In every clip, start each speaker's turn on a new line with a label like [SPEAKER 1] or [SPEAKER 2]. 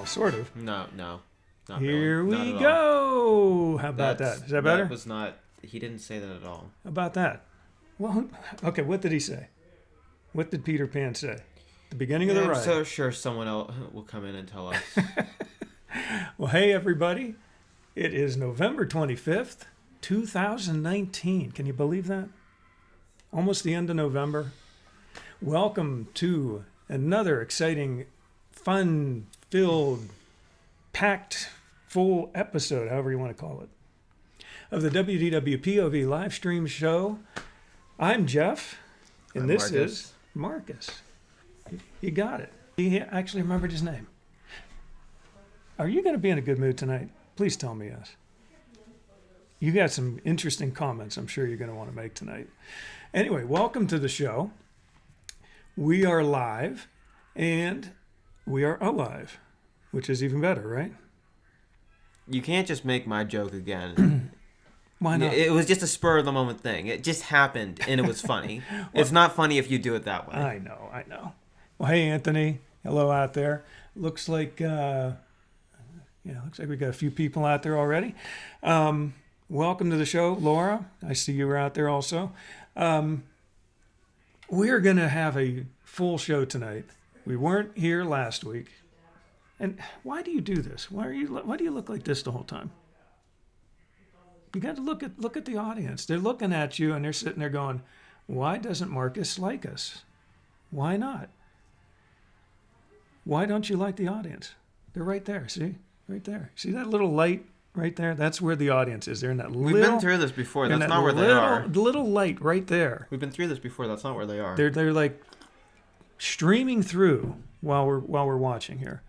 [SPEAKER 1] Well, sort of.
[SPEAKER 2] No, not
[SPEAKER 1] Here
[SPEAKER 2] really.
[SPEAKER 1] we go. How about that? Is that better?
[SPEAKER 2] That was not. He didn't say that at all.
[SPEAKER 1] How about that? Well, okay. What did he say? What did Peter Pan say? The beginning of the ride.
[SPEAKER 2] I'm so sure someone else will come in and tell us.
[SPEAKER 1] Well, hey everybody! It is November 25th, 2019. Can you believe that? Almost the end of November. Welcome to another exciting, fun-filled, packed, full episode, however you want to call it, of the WDWpov live stream show. I'm Jeff, and this is Marcus. You got it. He actually remembered his name. Are you going to be in a good mood tonight? Please tell me yes. You got some interesting comments I'm sure you're going to want to make tonight. Anyway, welcome to the show. We are live, and we are alive, which is even better, right?
[SPEAKER 2] You can't just make my joke again.
[SPEAKER 1] Why not?
[SPEAKER 2] It was just a spur of the moment thing. It just happened, and it was funny. Well, it's not funny if you do it that way.
[SPEAKER 1] I know. Well, hey, Anthony. Hello out there. Looks like we got a few people out there already. Welcome to the show, Laura. I see you were out there also. We're going to have a full show tonight. We weren't here last week. And why do you do this? Why do you look like this the whole time? You got to look at the audience. They're looking at you and they're sitting there going, why doesn't Marcus like us? Why not? Why don't you like the audience? They're right there, see? Right there. See that little light right there? That's where the audience is. They're in that little...
[SPEAKER 2] We've been through this before. That's not where they are.
[SPEAKER 1] Little light right there.
[SPEAKER 2] We've been through this before. That's not where they are.
[SPEAKER 1] They're like streaming through while we're watching here.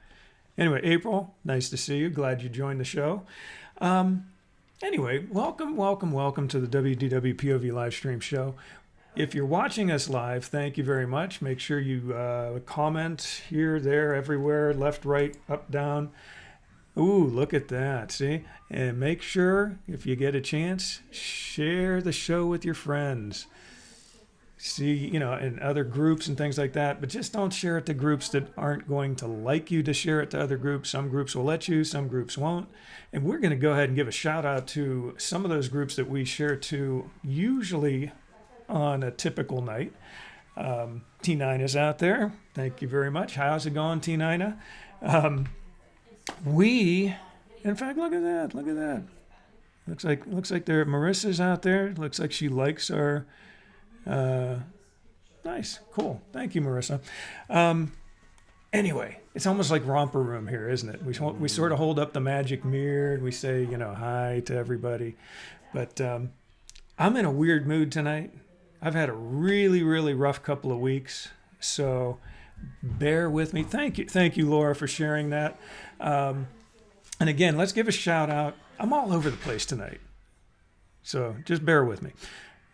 [SPEAKER 1] Anyway, April, nice to see you. Glad you joined the show. Anyway, welcome to the WDWpov live stream show. If you're watching us live, thank you very much. Make sure you comment here, there, everywhere, left, right, up, down. Ooh, look at that, see? And make sure, if you get a chance, share the show with your friends. See, in other groups and things like that, but just don't share it to groups that aren't going to like you to share it to other groups. Some groups will let you, some groups won't. And we're going to go ahead and give a shout out to some of those groups that we share to usually on a typical night. T9 is out there. Thank you very much. How's it going, T9? In fact, look at that. Looks like Marissa's out there. Looks like she likes our... nice, cool. Thank you, Marissa. Anyway, it's almost like romper room here, isn't it? We sort of hold up the magic mirror and we say, hi to everybody. But I'm in a weird mood tonight. I've had a really, really rough couple of weeks, so bear with me. Thank you, Laura, for sharing that. And again, let's give a shout out. I'm all over the place tonight, so just bear with me.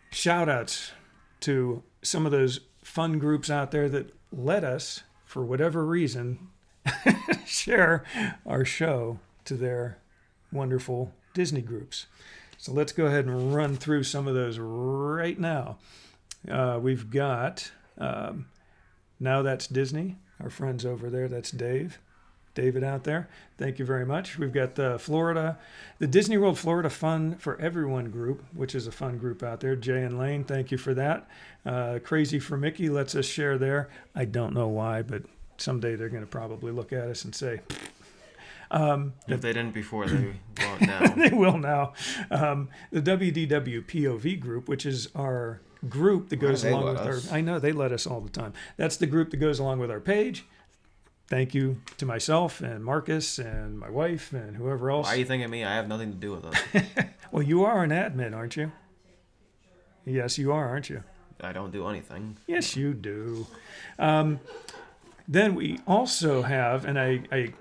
[SPEAKER 1] Shout outs to some of those fun groups out there that let us, for whatever reason, share our show to their wonderful Disney groups. So let's go ahead and run through some of those right now. We've got Now That's Disney, our friends over there. That's David out there. Thank you very much. We've got the Disney World Florida Fun for Everyone group, which is a fun group out there. Jay and Lane, thank you for that. Crazy for Mickey lets us share there. I don't know why, but someday they're going to probably look at us and say...
[SPEAKER 2] if they didn't before, they won't now.
[SPEAKER 1] They will now. The WDWpov group, which is our group that goes along with our... I know, they let us all the time. That's the group that goes along with our page. Thank you to myself and Marcus and my wife and whoever else.
[SPEAKER 2] Why are you thinking of me? I have nothing to do with it.
[SPEAKER 1] Well, you are an admin, aren't you? Yes, you are, aren't you?
[SPEAKER 2] I don't do anything.
[SPEAKER 1] Yes, you do. Then we also have, and I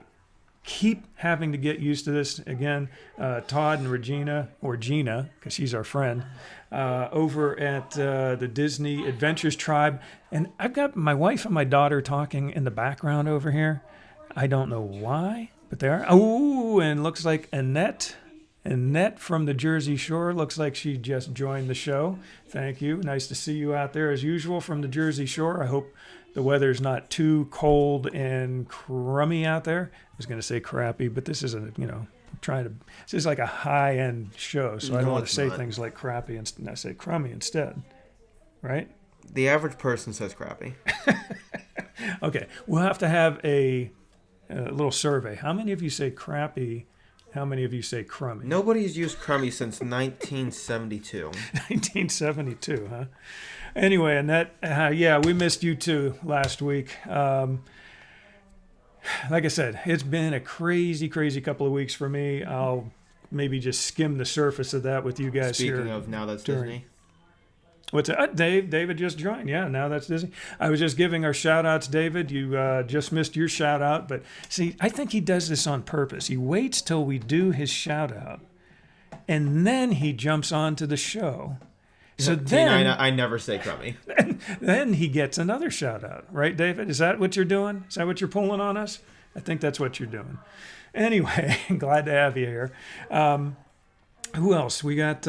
[SPEAKER 1] keep having to get used to this again, Todd and Regina, or Gina, because she's our friend, over at the Disney Adventures Tribe. And I've got my wife and my daughter talking in the background over here. I don't know why, but they are. Oh, and looks like Annette from the Jersey Shore. Looks like she just joined the show. Thank you. Nice to see you out there as usual from the Jersey Shore. I hope the weather's not too cold and crummy out there. I was going to say crappy, but this is this is like a high-end show, so I don't want to say things like crappy and I say crummy instead, right?
[SPEAKER 2] The average person says crappy.
[SPEAKER 1] Okay, we'll have to have a little survey. How many of you say crappy? How many of you say crummy?
[SPEAKER 2] Nobody's used crummy since 1972.
[SPEAKER 1] 1972, huh? Anyway, and that, we missed you too last week. Like I said, it's been a crazy, crazy couple of weeks for me. I'll maybe just skim the surface of that with you guys here.
[SPEAKER 2] Speaking of, now that's Disney.
[SPEAKER 1] What's that? David just joined. Yeah, now that's Disney. I was just giving our shout-outs, David. You just missed your shout-out. But see, I think he does this on purpose. He waits till we do his shout-out, and then he jumps onto the show. So then
[SPEAKER 2] I never say crummy.
[SPEAKER 1] Then he gets another shout out, right, David? Is that what you're doing? Is that what you're pulling on us? I think that's what you're doing. Anyway, glad to have you here. Who else? We got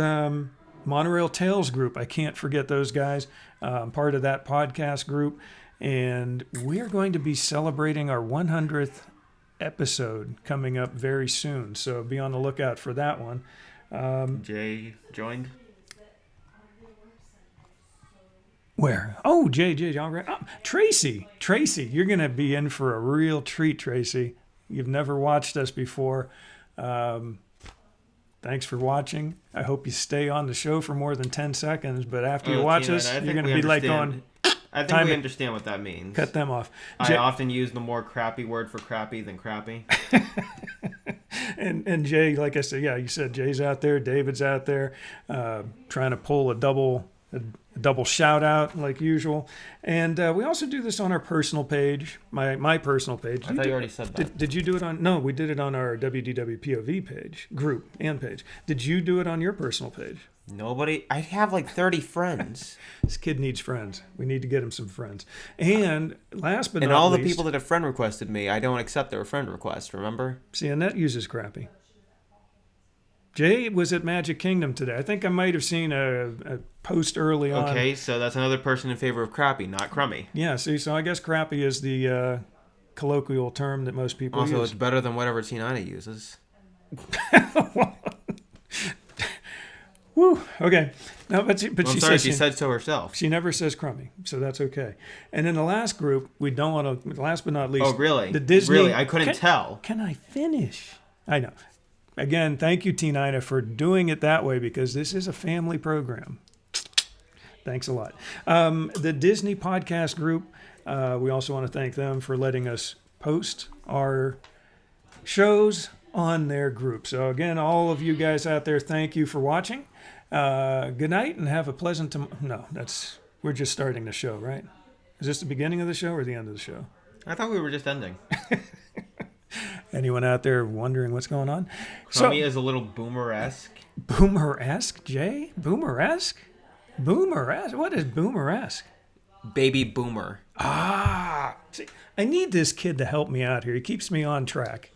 [SPEAKER 1] Monorail Tales group. I can't forget those guys. Part of that podcast group. And we are going to be celebrating our 100th episode coming up very soon. So be on the lookout for that one.
[SPEAKER 2] Jay joined.
[SPEAKER 1] Where? Oh, JJ, all right. Oh, Tracy, you're going to be in for a real treat, Tracy. You've never watched us before. Thanks for watching. I hope you stay on the show for more than 10 seconds, but after you watch us, you're going to be like going...
[SPEAKER 2] I think we understand what that means.
[SPEAKER 1] Cut them off.
[SPEAKER 2] I often use the more crappy word for crappy than crappy.
[SPEAKER 1] And Jay, like I said, you said Jay's out there, David's out there, trying to pull a double shout out like usual. And we also do this on our personal page, my personal page.
[SPEAKER 2] I thought you already said that.
[SPEAKER 1] Did you do it on? No, we did it on our WDWpov page, group and page. Did you do it on your personal page?
[SPEAKER 2] Nobody. I have like 30 friends.
[SPEAKER 1] This kid needs friends. We need to get him some friends. And last but not least...
[SPEAKER 2] And all the people that have friend requested me, I don't accept their friend request, remember?
[SPEAKER 1] See, Annette uses crappy. Jay was at Magic Kingdom today. I think I might have seen a post early on.
[SPEAKER 2] Okay, so that's another person in favor of crappy, not crummy.
[SPEAKER 1] Yeah, see, so I guess crappy is the colloquial term that most people use.
[SPEAKER 2] Also, it's better than whatever Tina uses.
[SPEAKER 1] Woo, okay. No, but
[SPEAKER 2] she said so herself.
[SPEAKER 1] She never says crummy, so that's okay. And then the last group, we don't want to, last but not least.
[SPEAKER 2] Oh, really?
[SPEAKER 1] The Disney.
[SPEAKER 2] Really? I couldn't tell.
[SPEAKER 1] Can I finish? I know. Again, thank you, Tina, for doing it that way because this is a family program. Thanks a lot. The Disney podcast group, we also want to thank them for letting us post our shows on their group. So again, all of you guys out there, thank you for watching. Good night and have a pleasant we're just starting the show, right? Is this the beginning of the show or the end of the show?
[SPEAKER 2] I thought we were just ending.
[SPEAKER 1] Anyone out there wondering what's going on?
[SPEAKER 2] Crummy is a little boomer-esque.
[SPEAKER 1] Boomer-esque, Jay? Boomer-esque? Boomer-esque? What is boomer-esque?
[SPEAKER 2] Baby boomer.
[SPEAKER 1] See, I need this kid to help me out here. He keeps me on track.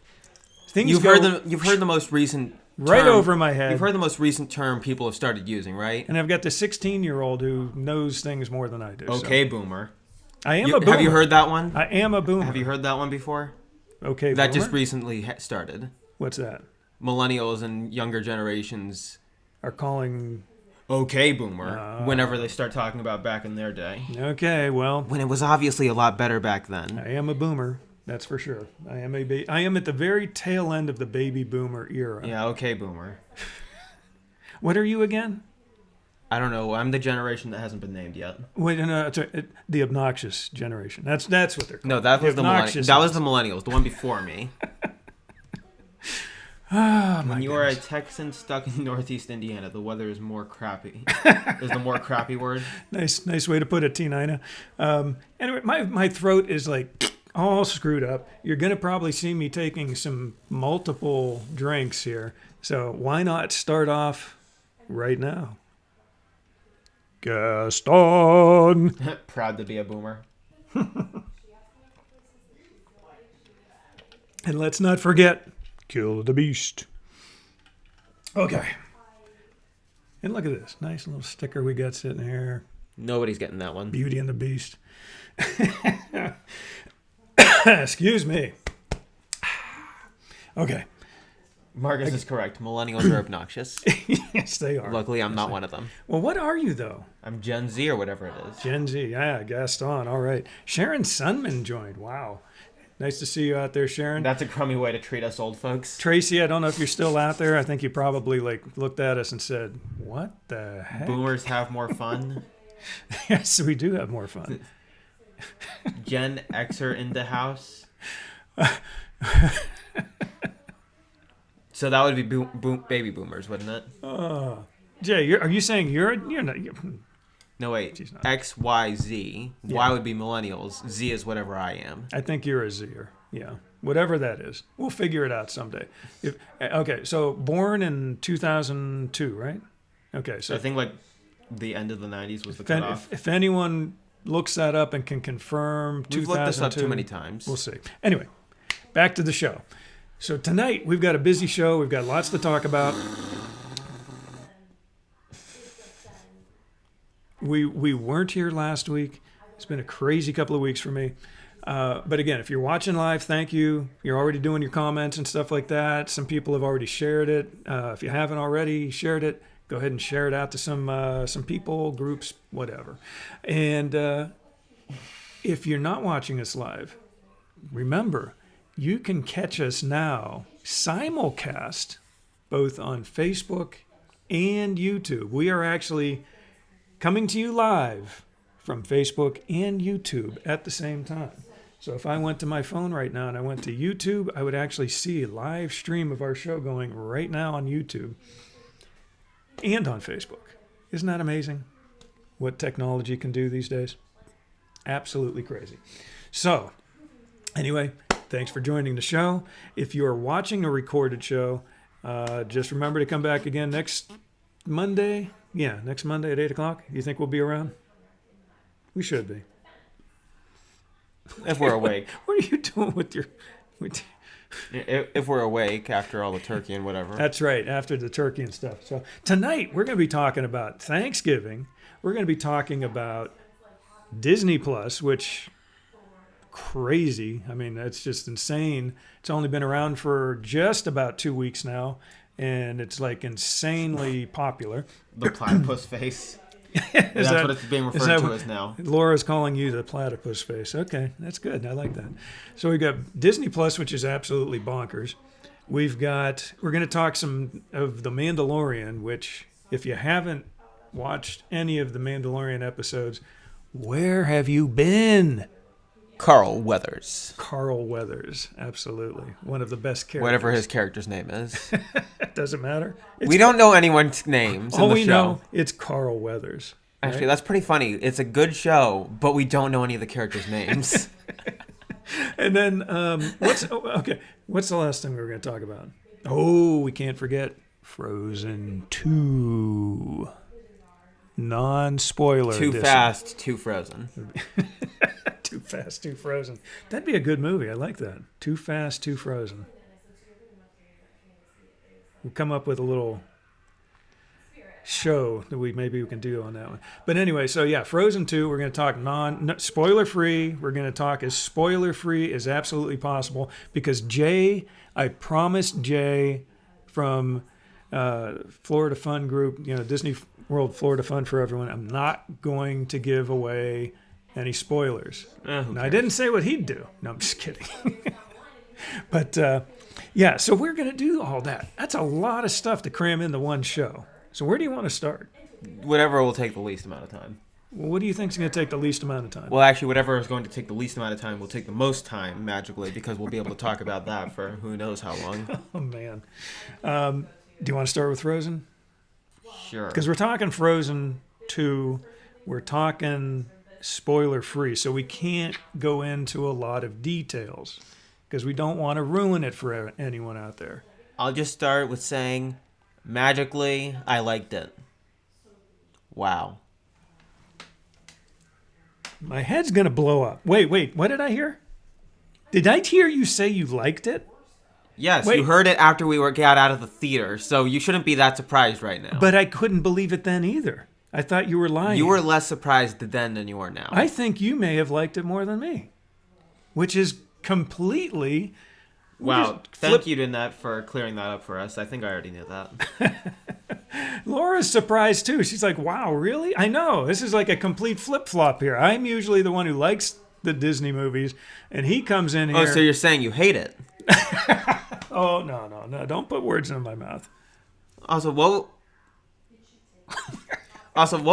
[SPEAKER 2] You've heard the most recent
[SPEAKER 1] right over my head.
[SPEAKER 2] You've heard the most recent term people have started using, right?
[SPEAKER 1] And I've got the 16-year-old who knows things more than I do.
[SPEAKER 2] Okay, boomer.
[SPEAKER 1] I am a boomer.
[SPEAKER 2] Have you heard that one?
[SPEAKER 1] I am a boomer.
[SPEAKER 2] Have you heard that one before?
[SPEAKER 1] Okay,
[SPEAKER 2] that
[SPEAKER 1] boomer?
[SPEAKER 2] just recently started.
[SPEAKER 1] What's that?
[SPEAKER 2] Millennials and younger generations
[SPEAKER 1] are calling
[SPEAKER 2] okay boomer whenever they start talking about back in their day.
[SPEAKER 1] Okay, well,
[SPEAKER 2] when it was obviously a lot better back then.
[SPEAKER 1] I am a boomer, that's for sure. I am at the very tail end of the baby boomer era.
[SPEAKER 2] Yeah, okay, boomer.
[SPEAKER 1] What are you again?
[SPEAKER 2] I don't know. I'm the generation that hasn't been named yet.
[SPEAKER 1] Wait, no, the obnoxious generation. That's what they're called.
[SPEAKER 2] No, that was the millennials. That was the millennials, the one before me. When you are a Texan stuck in Northeast Indiana, the weather is more crappy. Is the more crappy word.
[SPEAKER 1] Nice way to put it, T9. Anyway, my throat is like all screwed up. You're going to probably see me taking some multiple drinks here. So why not start off right now? Gaston.
[SPEAKER 2] Proud to be a boomer.
[SPEAKER 1] And let's not forget, kill the beast. Okay. And look at this. Nice little sticker we got sitting here.
[SPEAKER 2] Nobody's getting that one.
[SPEAKER 1] Beauty and the Beast. Excuse me. Okay.
[SPEAKER 2] Marcus is correct. Millennials are obnoxious.
[SPEAKER 1] Yes, they are.
[SPEAKER 2] Luckily, I'm not one of them.
[SPEAKER 1] Well, what are you, though?
[SPEAKER 2] I'm Gen Z or whatever it is.
[SPEAKER 1] Gen Z. Yeah, Gaston. All right. Sharon Sunman joined. Wow. Nice to see you out there, Sharon.
[SPEAKER 2] That's a crummy way to treat us old folks.
[SPEAKER 1] Tracy, I don't know if you're still out there. I think you probably looked at us and said, "What the heck?"
[SPEAKER 2] Boomers have more fun.
[SPEAKER 1] Yes, we do have more fun.
[SPEAKER 2] Gen Xer in the house. So that would be baby boomers, wouldn't it?
[SPEAKER 1] Jay, are you saying you're not?
[SPEAKER 2] No, wait.
[SPEAKER 1] She's not.
[SPEAKER 2] X, Y, Z.
[SPEAKER 1] Yeah.
[SPEAKER 2] Y would be millennials. Z is whatever I am.
[SPEAKER 1] I think you're a Zer. Yeah, whatever that is, we'll figure it out someday. Okay, so born in 2002, right? Okay, so
[SPEAKER 2] I think like the end of the 90s was the
[SPEAKER 1] if
[SPEAKER 2] cutoff.
[SPEAKER 1] if anyone looks that up and can confirm,
[SPEAKER 2] We've
[SPEAKER 1] 2002,
[SPEAKER 2] looked this up too many times.
[SPEAKER 1] We'll see. Anyway, back to the show. So tonight we've got a busy show. We've got lots to talk about. We weren't here last week. It's been a crazy couple of weeks for me. But again, if you're watching live, thank you. You're already doing your comments and stuff like that. Some people have already shared it. If you haven't already shared it, go ahead and share it out to some people, groups, whatever. And if you're not watching us live, remember, you can catch us now simulcast both on Facebook and YouTube. We are actually coming to you live from Facebook and YouTube at the same time. So if I went to my phone right now and I went to YouTube, I would actually see a live stream of our show going right now on YouTube and on Facebook. Isn't that amazing what technology can do these days? Absolutely crazy. So anyway, thanks for joining the show. If you're watching a recorded show, just remember to come back again next Monday. Yeah, next Monday at 8 o'clock. You think we'll be around? We should be.
[SPEAKER 2] If we're awake.
[SPEAKER 1] What are you doing with your...
[SPEAKER 2] If we're awake after all the turkey and whatever.
[SPEAKER 1] That's right, after the turkey and stuff. So tonight we're going to be talking about Thanksgiving. We're going to be talking about Disney Plus, which... crazy. I mean, that's just insane. It's only been around for just about 2 weeks now, and it's like insanely popular.
[SPEAKER 2] The platypus face. That's what it's being referred to as now.
[SPEAKER 1] Laura's calling you the platypus face. Okay, that's good. I like that. So we've got Disney Plus, which is absolutely bonkers. We're going to talk some of The Mandalorian, which if you haven't watched any of the Mandalorian episodes, where have you been?
[SPEAKER 2] Carl Weathers.
[SPEAKER 1] Carl Weathers, absolutely. One of the best characters.
[SPEAKER 2] Whatever his character's name is.
[SPEAKER 1] Doesn't matter.
[SPEAKER 2] We don't know anyone's names
[SPEAKER 1] All
[SPEAKER 2] in the
[SPEAKER 1] we
[SPEAKER 2] show.
[SPEAKER 1] know, it's Carl Weathers. Right?
[SPEAKER 2] Actually, that's pretty funny. It's a good show, but we don't know any of the characters' names.
[SPEAKER 1] And then, what's the last thing we were going to talk about? Oh, we can't forget Frozen 2. Non-spoiler
[SPEAKER 2] Too
[SPEAKER 1] edition.
[SPEAKER 2] fast, too frozen.
[SPEAKER 1] Too Fast, Too Frozen. That'd be a good movie. I like that. Too Fast, Too Frozen. We'll come up with a little show that maybe we can do on that one. But anyway, so yeah, Frozen 2, we're going to talk spoiler-free. We're going to talk as spoiler-free as absolutely possible because I promised Jay from Florida Fun Group, Disney World Florida Fun for Everyone, I'm not going to give away any spoilers. Now, I didn't say what he'd do. No, I'm just kidding. But yeah, so we're going to do all that. That's a lot of stuff to cram into one show. So where do you want to start?
[SPEAKER 2] Whatever will take the least amount of time.
[SPEAKER 1] Well, what do you think is going to take the least amount of time?
[SPEAKER 2] Well, actually, whatever is going to take the least amount of time will take the most time, magically, because we'll be able to talk about that for who knows how long.
[SPEAKER 1] Oh, man. Do you want to start with Frozen?
[SPEAKER 2] Sure.
[SPEAKER 1] Because we're talking Frozen 2. We're talking spoiler-free, so we can't go into a lot of details because we don't want to ruin it for anyone out there.
[SPEAKER 2] I'll just start with saying, magically, I liked it. Wow.
[SPEAKER 1] My head's going to blow up. Wait, what did I hear? Did I hear you say you liked it?
[SPEAKER 2] Yes,
[SPEAKER 1] Wait.
[SPEAKER 2] you heard it after we got out of the theater, so you shouldn't be that surprised right now.
[SPEAKER 1] But I couldn't believe it then either. I thought you were lying.
[SPEAKER 2] You were less surprised then than you are now.
[SPEAKER 1] I think you may have liked it more than me, which is completely...
[SPEAKER 2] Wow. Thank you, Danette, for clearing that up for us. I think I already knew that.
[SPEAKER 1] Laura's surprised, too. She's like, wow, really? I know. This is like a complete flip-flop here. I'm usually the one who likes the Disney movies, and he comes in here...
[SPEAKER 2] Oh, so you're saying you hate it?
[SPEAKER 1] Oh, no. Don't put words in my mouth.
[SPEAKER 2] Also, what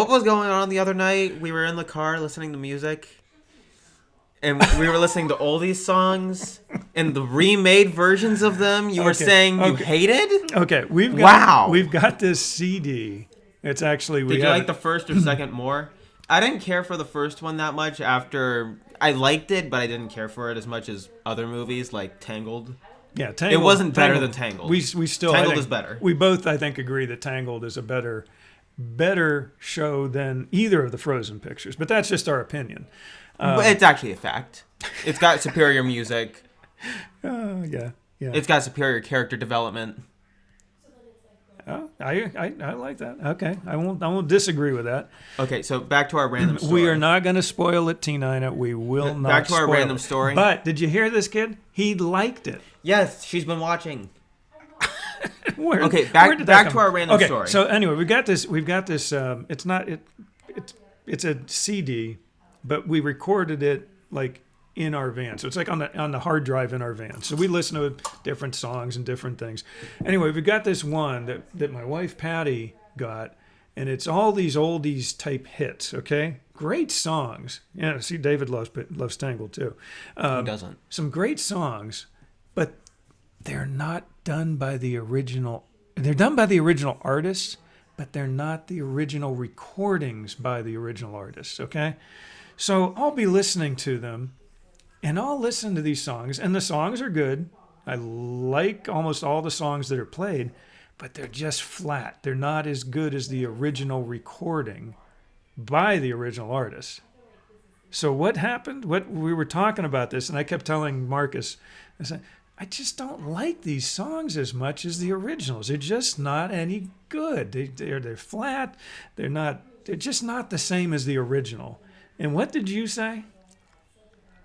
[SPEAKER 2] was going on the other night? We were in the car listening to music, and we were listening to all these songs and the remade versions of them. You were saying you hated?
[SPEAKER 1] Okay, we've got this CD. It's actually...
[SPEAKER 2] Did you like the first or second more? I didn't care for the first one that much. After I liked it, but I didn't care for it as much as other movies like Tangled.
[SPEAKER 1] Yeah, Tangled.
[SPEAKER 2] It wasn't better than Tangled.
[SPEAKER 1] We still
[SPEAKER 2] Tangled is better.
[SPEAKER 1] We both, I think, agree that Tangled is a better show than either of the Frozen pictures. But that's just our opinion.
[SPEAKER 2] But it's actually a fact. It's got superior music.
[SPEAKER 1] Yeah.
[SPEAKER 2] It's got superior character development.
[SPEAKER 1] Oh, I like that. Okay, I won't disagree with that.
[SPEAKER 2] Okay, so back to our random story.
[SPEAKER 1] We are not going to spoil it, T9. We will not.
[SPEAKER 2] Back to our random story.
[SPEAKER 1] But did you hear this, kid? He liked it.
[SPEAKER 2] Yes, she's been watching.
[SPEAKER 1] Okay,
[SPEAKER 2] back to our random story.
[SPEAKER 1] So anyway, we've got this. It's a CD, but we recorded it like in our van. So it's like on the hard drive in our van. So we listen to different songs and different things. Anyway, we've got this one that my wife Patty got, and it's all these oldies type hits. Okay, great songs. Yeah, see, David loves Tangled too.
[SPEAKER 2] Who doesn't?
[SPEAKER 1] Some great songs, but they're not done by the original. They're done by the original artists, but they're not the original recordings by the original artists. Okay, so I'll be listening to them. And I'll listen to these songs, and the songs are good. I like almost all the songs that are played, but they're just flat. They're not as good as the original recording by the original artist. So what happened? What we were talking about this, and I kept telling Marcus, I said, I just don't like these songs as much as the originals. They're just not any good. They're flat. They're just not the same as the original. And what did you say?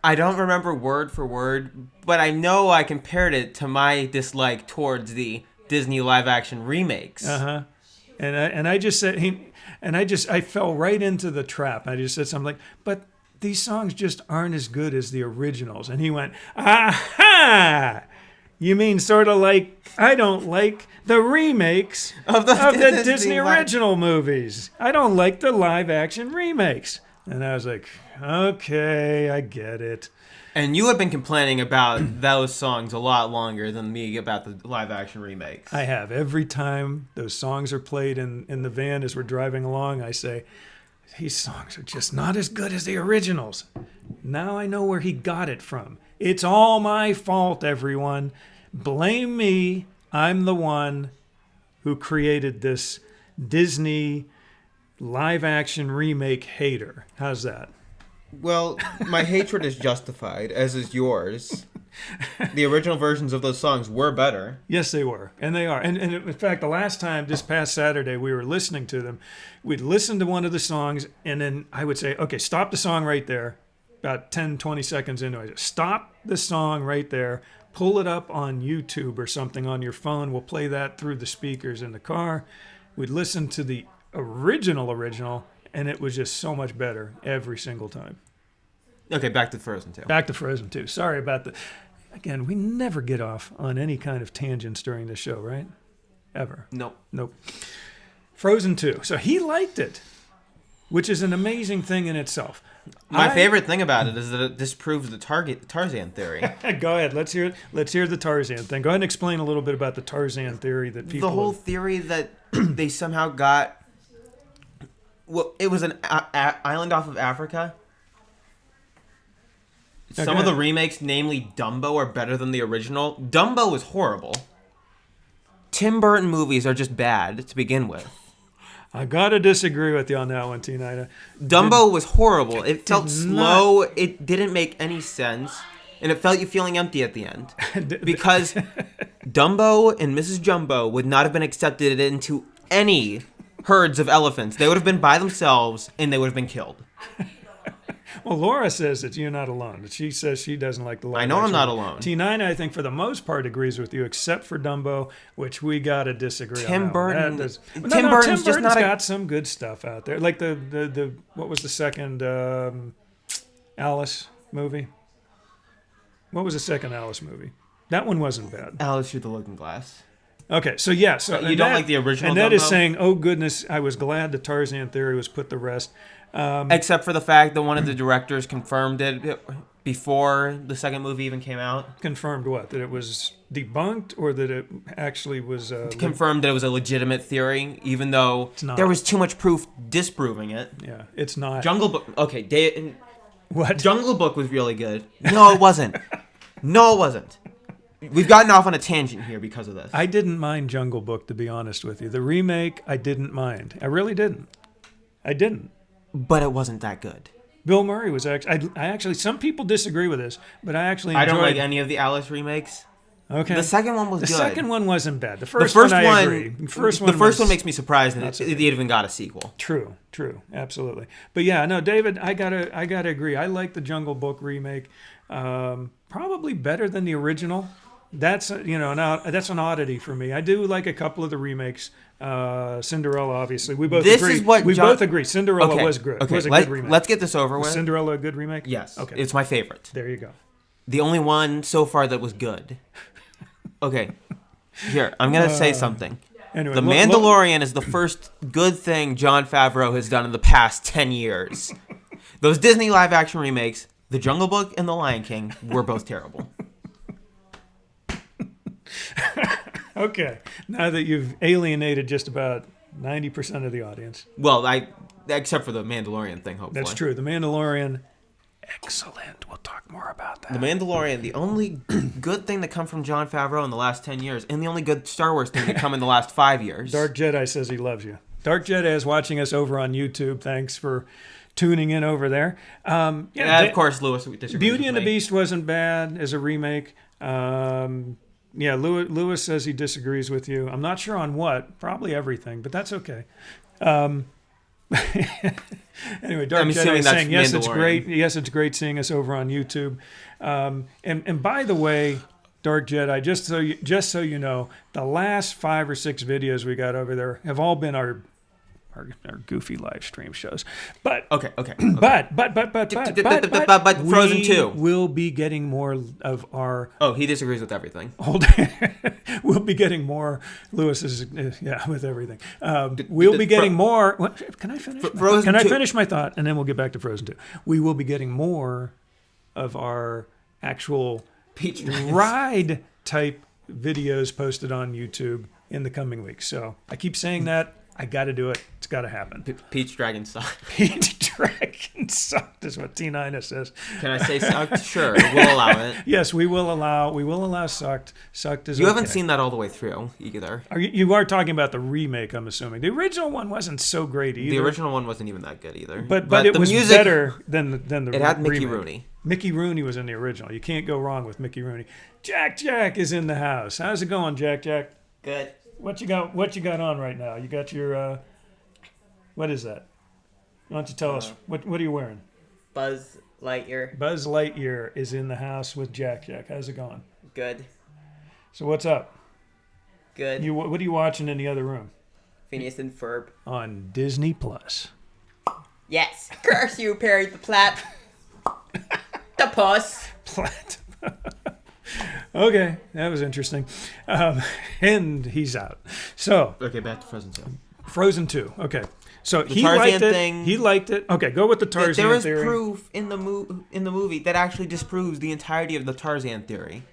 [SPEAKER 2] I don't remember word for word, but I know I compared it to my dislike towards the Disney live-action remakes.
[SPEAKER 1] Uh-huh. And I just said I fell right into the trap. I just said something like, but these songs just aren't as good as the originals. And he went, aha! You mean sort of like I don't like the remakes of the Disney original movies. I don't like the live-action remakes. And I was like, okay, I get it.
[SPEAKER 2] And you have been complaining about those songs a lot longer than me about the live-action remakes.
[SPEAKER 1] I have. Every time those songs are played in the van as we're driving along, I say, these songs are just not as good as the originals. Now I know where he got it from. It's all my fault, everyone. Blame me. I'm the one who created this Disney live-action remake hater. How's that?
[SPEAKER 2] Well, my hatred is justified, as is yours. The original versions of those songs were better.
[SPEAKER 1] Yes, they were. And they are. And in fact, the last time, this past Saturday, we were listening to them. We'd listen to one of the songs, and then I would say, okay, stop the song right there. About 10, 20 seconds into it. Stop the song right there. Pull it up on YouTube or something on your phone. We'll play that through the speakers in the car. We'd listen to the original, and it was just so much better every single time.
[SPEAKER 2] Okay, back to Frozen 2.
[SPEAKER 1] Back to Frozen 2. Sorry about the... Again, we never get off on any kind of tangents during the show, right? Ever. Nope. Frozen 2. So he liked it, which is an amazing thing in itself.
[SPEAKER 2] My favorite thing about it is that it disproves the Tarzan theory.
[SPEAKER 1] Go ahead. Let's hear the Tarzan thing. Go ahead and explain a little bit about the Tarzan theory that people...
[SPEAKER 2] The whole theory that they somehow got... Well, it was an island off of Africa. Some of the remakes, namely Dumbo, are better than the original. Dumbo is horrible. Tim Burton movies are just bad to begin with.
[SPEAKER 1] I gotta disagree with you on that one, T-Nida.
[SPEAKER 2] Dumbo was horrible. It felt slow. It didn't make any sense. And it felt you feeling empty at the end. Because Dumbo and Mrs. Jumbo would not have been accepted into any herds of elephants. They would have been by themselves, and they would have been killed.
[SPEAKER 1] Well, Laura says that you're not alone. She says she doesn't like the live
[SPEAKER 2] I know I'm not
[SPEAKER 1] action.
[SPEAKER 2] alone.
[SPEAKER 1] T9, I think, for the most part, agrees with you, except for Dumbo, which we got to disagree on.
[SPEAKER 2] Tim Burton.
[SPEAKER 1] Tim Burton's got some good stuff out there. Like the what was the second Alice movie? What was the second Alice movie? That one wasn't bad.
[SPEAKER 2] Alice Through the Looking Glass.
[SPEAKER 1] Okay, so yeah. So
[SPEAKER 2] you don't like the original
[SPEAKER 1] And that
[SPEAKER 2] Dumbo?
[SPEAKER 1] is saying, oh goodness, I was glad the Tarzan theory was put to rest.
[SPEAKER 2] Except for the fact that one of the directors confirmed it before the second movie even came out.
[SPEAKER 1] Confirmed what? That it was debunked, or that it actually was...
[SPEAKER 2] confirmed that it was a legitimate theory, even though there was too much proof disproving it.
[SPEAKER 1] Yeah, it's not.
[SPEAKER 2] Jungle Book... Okay,
[SPEAKER 1] What?
[SPEAKER 2] Jungle Book was really good. No, it wasn't. No, it wasn't. We've gotten off on a tangent here because of this.
[SPEAKER 1] I didn't mind Jungle Book, to be honest with you. The remake, I didn't mind. I really didn't. I didn't.
[SPEAKER 2] But it wasn't that good.
[SPEAKER 1] Bill Murray was actually... I actually... Some people disagree with this, but I actually enjoyed...
[SPEAKER 2] I don't like any of the Alice remakes.
[SPEAKER 1] Okay.
[SPEAKER 2] The second one was good.
[SPEAKER 1] The second one wasn't bad. The first one, I agree. The first one
[SPEAKER 2] makes me surprised that it even got a sequel.
[SPEAKER 1] True, absolutely. But yeah, no, David, I gotta agree. I like the Jungle Book remake, probably better than the original. That's that's an oddity for me. I do like a couple of the remakes. Cinderella, obviously, we both agree. Both agree. Cinderella was good.
[SPEAKER 2] Okay.
[SPEAKER 1] Was a good remake.
[SPEAKER 2] Let's get this over with.
[SPEAKER 1] Was Cinderella a good remake?
[SPEAKER 2] Yes.
[SPEAKER 1] Okay.
[SPEAKER 2] It's my favorite.
[SPEAKER 1] There you go.
[SPEAKER 2] The only one so far that was good. Okay. Here, I'm going to say something.
[SPEAKER 1] Anyway,
[SPEAKER 2] The Mandalorian is the first good thing Jon Favreau has done in the past 10 years. Those Disney live-action remakes, The Jungle Book and The Lion King, were both terrible.
[SPEAKER 1] Okay. Now that you've alienated just about 90% of the audience.
[SPEAKER 2] Well, except for the Mandalorian thing, hopefully.
[SPEAKER 1] That's true. The Mandalorian, excellent. We'll talk more about that.
[SPEAKER 2] The Mandalorian, the only good thing that come from Jon Favreau in the last 10 years, and the only good Star Wars thing to come in the last 5 years.
[SPEAKER 1] Dark Jedi says he loves you. Dark Jedi is watching us over on YouTube. Thanks for tuning in over there.
[SPEAKER 2] Of course, Lewis disagrees
[SPEAKER 1] Beauty
[SPEAKER 2] with
[SPEAKER 1] and the
[SPEAKER 2] me.
[SPEAKER 1] Beast wasn't bad as a remake. Lewis says he disagrees with you. I'm not sure on what. Probably everything, but that's okay. Anyway, Dark Jedi is saying, yes, it's great. Yes, it's great seeing us over on YouTube. And by the way, Dark Jedi, just so you know, the last 5 or 6 videos we got over there have all been our goofy live stream shows. But
[SPEAKER 2] Okay.
[SPEAKER 1] But
[SPEAKER 2] Frozen 2.
[SPEAKER 1] We'll be getting more of our...
[SPEAKER 2] Oh, he disagrees with everything.
[SPEAKER 1] We'll be getting more... Lewis is... with everything. We'll be getting more... What, can I finish? I finish my thought? And then we'll get back to Frozen 2. We will be getting more of our actual
[SPEAKER 2] Peach
[SPEAKER 1] ride type videos posted on YouTube in the coming weeks. So I keep saying that. I got to do it. It's got to happen.
[SPEAKER 2] Peach Dragon sucked.
[SPEAKER 1] Peach Dragon sucked is what T9 says.
[SPEAKER 2] Can I say sucked? Sure, we'll allow it.
[SPEAKER 1] Yes, we will allow sucked. Sucked is
[SPEAKER 2] You haven't seen that all the way through either.
[SPEAKER 1] You are talking about the remake, I'm assuming. The original one wasn't so great either.
[SPEAKER 2] The original one wasn't even that good either.
[SPEAKER 1] But it was music, better than the
[SPEAKER 2] It had Mickey
[SPEAKER 1] remake.
[SPEAKER 2] Rooney.
[SPEAKER 1] Mickey Rooney was in the original. You can't go wrong with Mickey Rooney. Jack is in the house. How's it going, Jack?
[SPEAKER 2] Good.
[SPEAKER 1] What you got on right now? You got your what is that? Why don't you tell us what are you wearing?
[SPEAKER 3] Buzz Lightyear.
[SPEAKER 1] Buzz Lightyear is in the house with Jack. How's it going?
[SPEAKER 3] Good.
[SPEAKER 1] So what's up?
[SPEAKER 3] Good.
[SPEAKER 1] What are you watching in the other room?
[SPEAKER 3] Phineas and Ferb.
[SPEAKER 1] On Disney Plus.
[SPEAKER 3] Yes. Curse you, Perry the Plat. The puss.
[SPEAKER 1] Plat. Okay, that was interesting. And he's out. So
[SPEAKER 2] Okay, back to Frozen 2.
[SPEAKER 1] Frozen 2. Okay. So
[SPEAKER 2] The
[SPEAKER 1] he
[SPEAKER 2] Tarzan
[SPEAKER 1] liked it.
[SPEAKER 2] thing.
[SPEAKER 1] He liked it. Okay, go with the Tarzan
[SPEAKER 2] There is
[SPEAKER 1] theory.
[SPEAKER 2] proof in the movie that actually disproves the entirety of the Tarzan theory.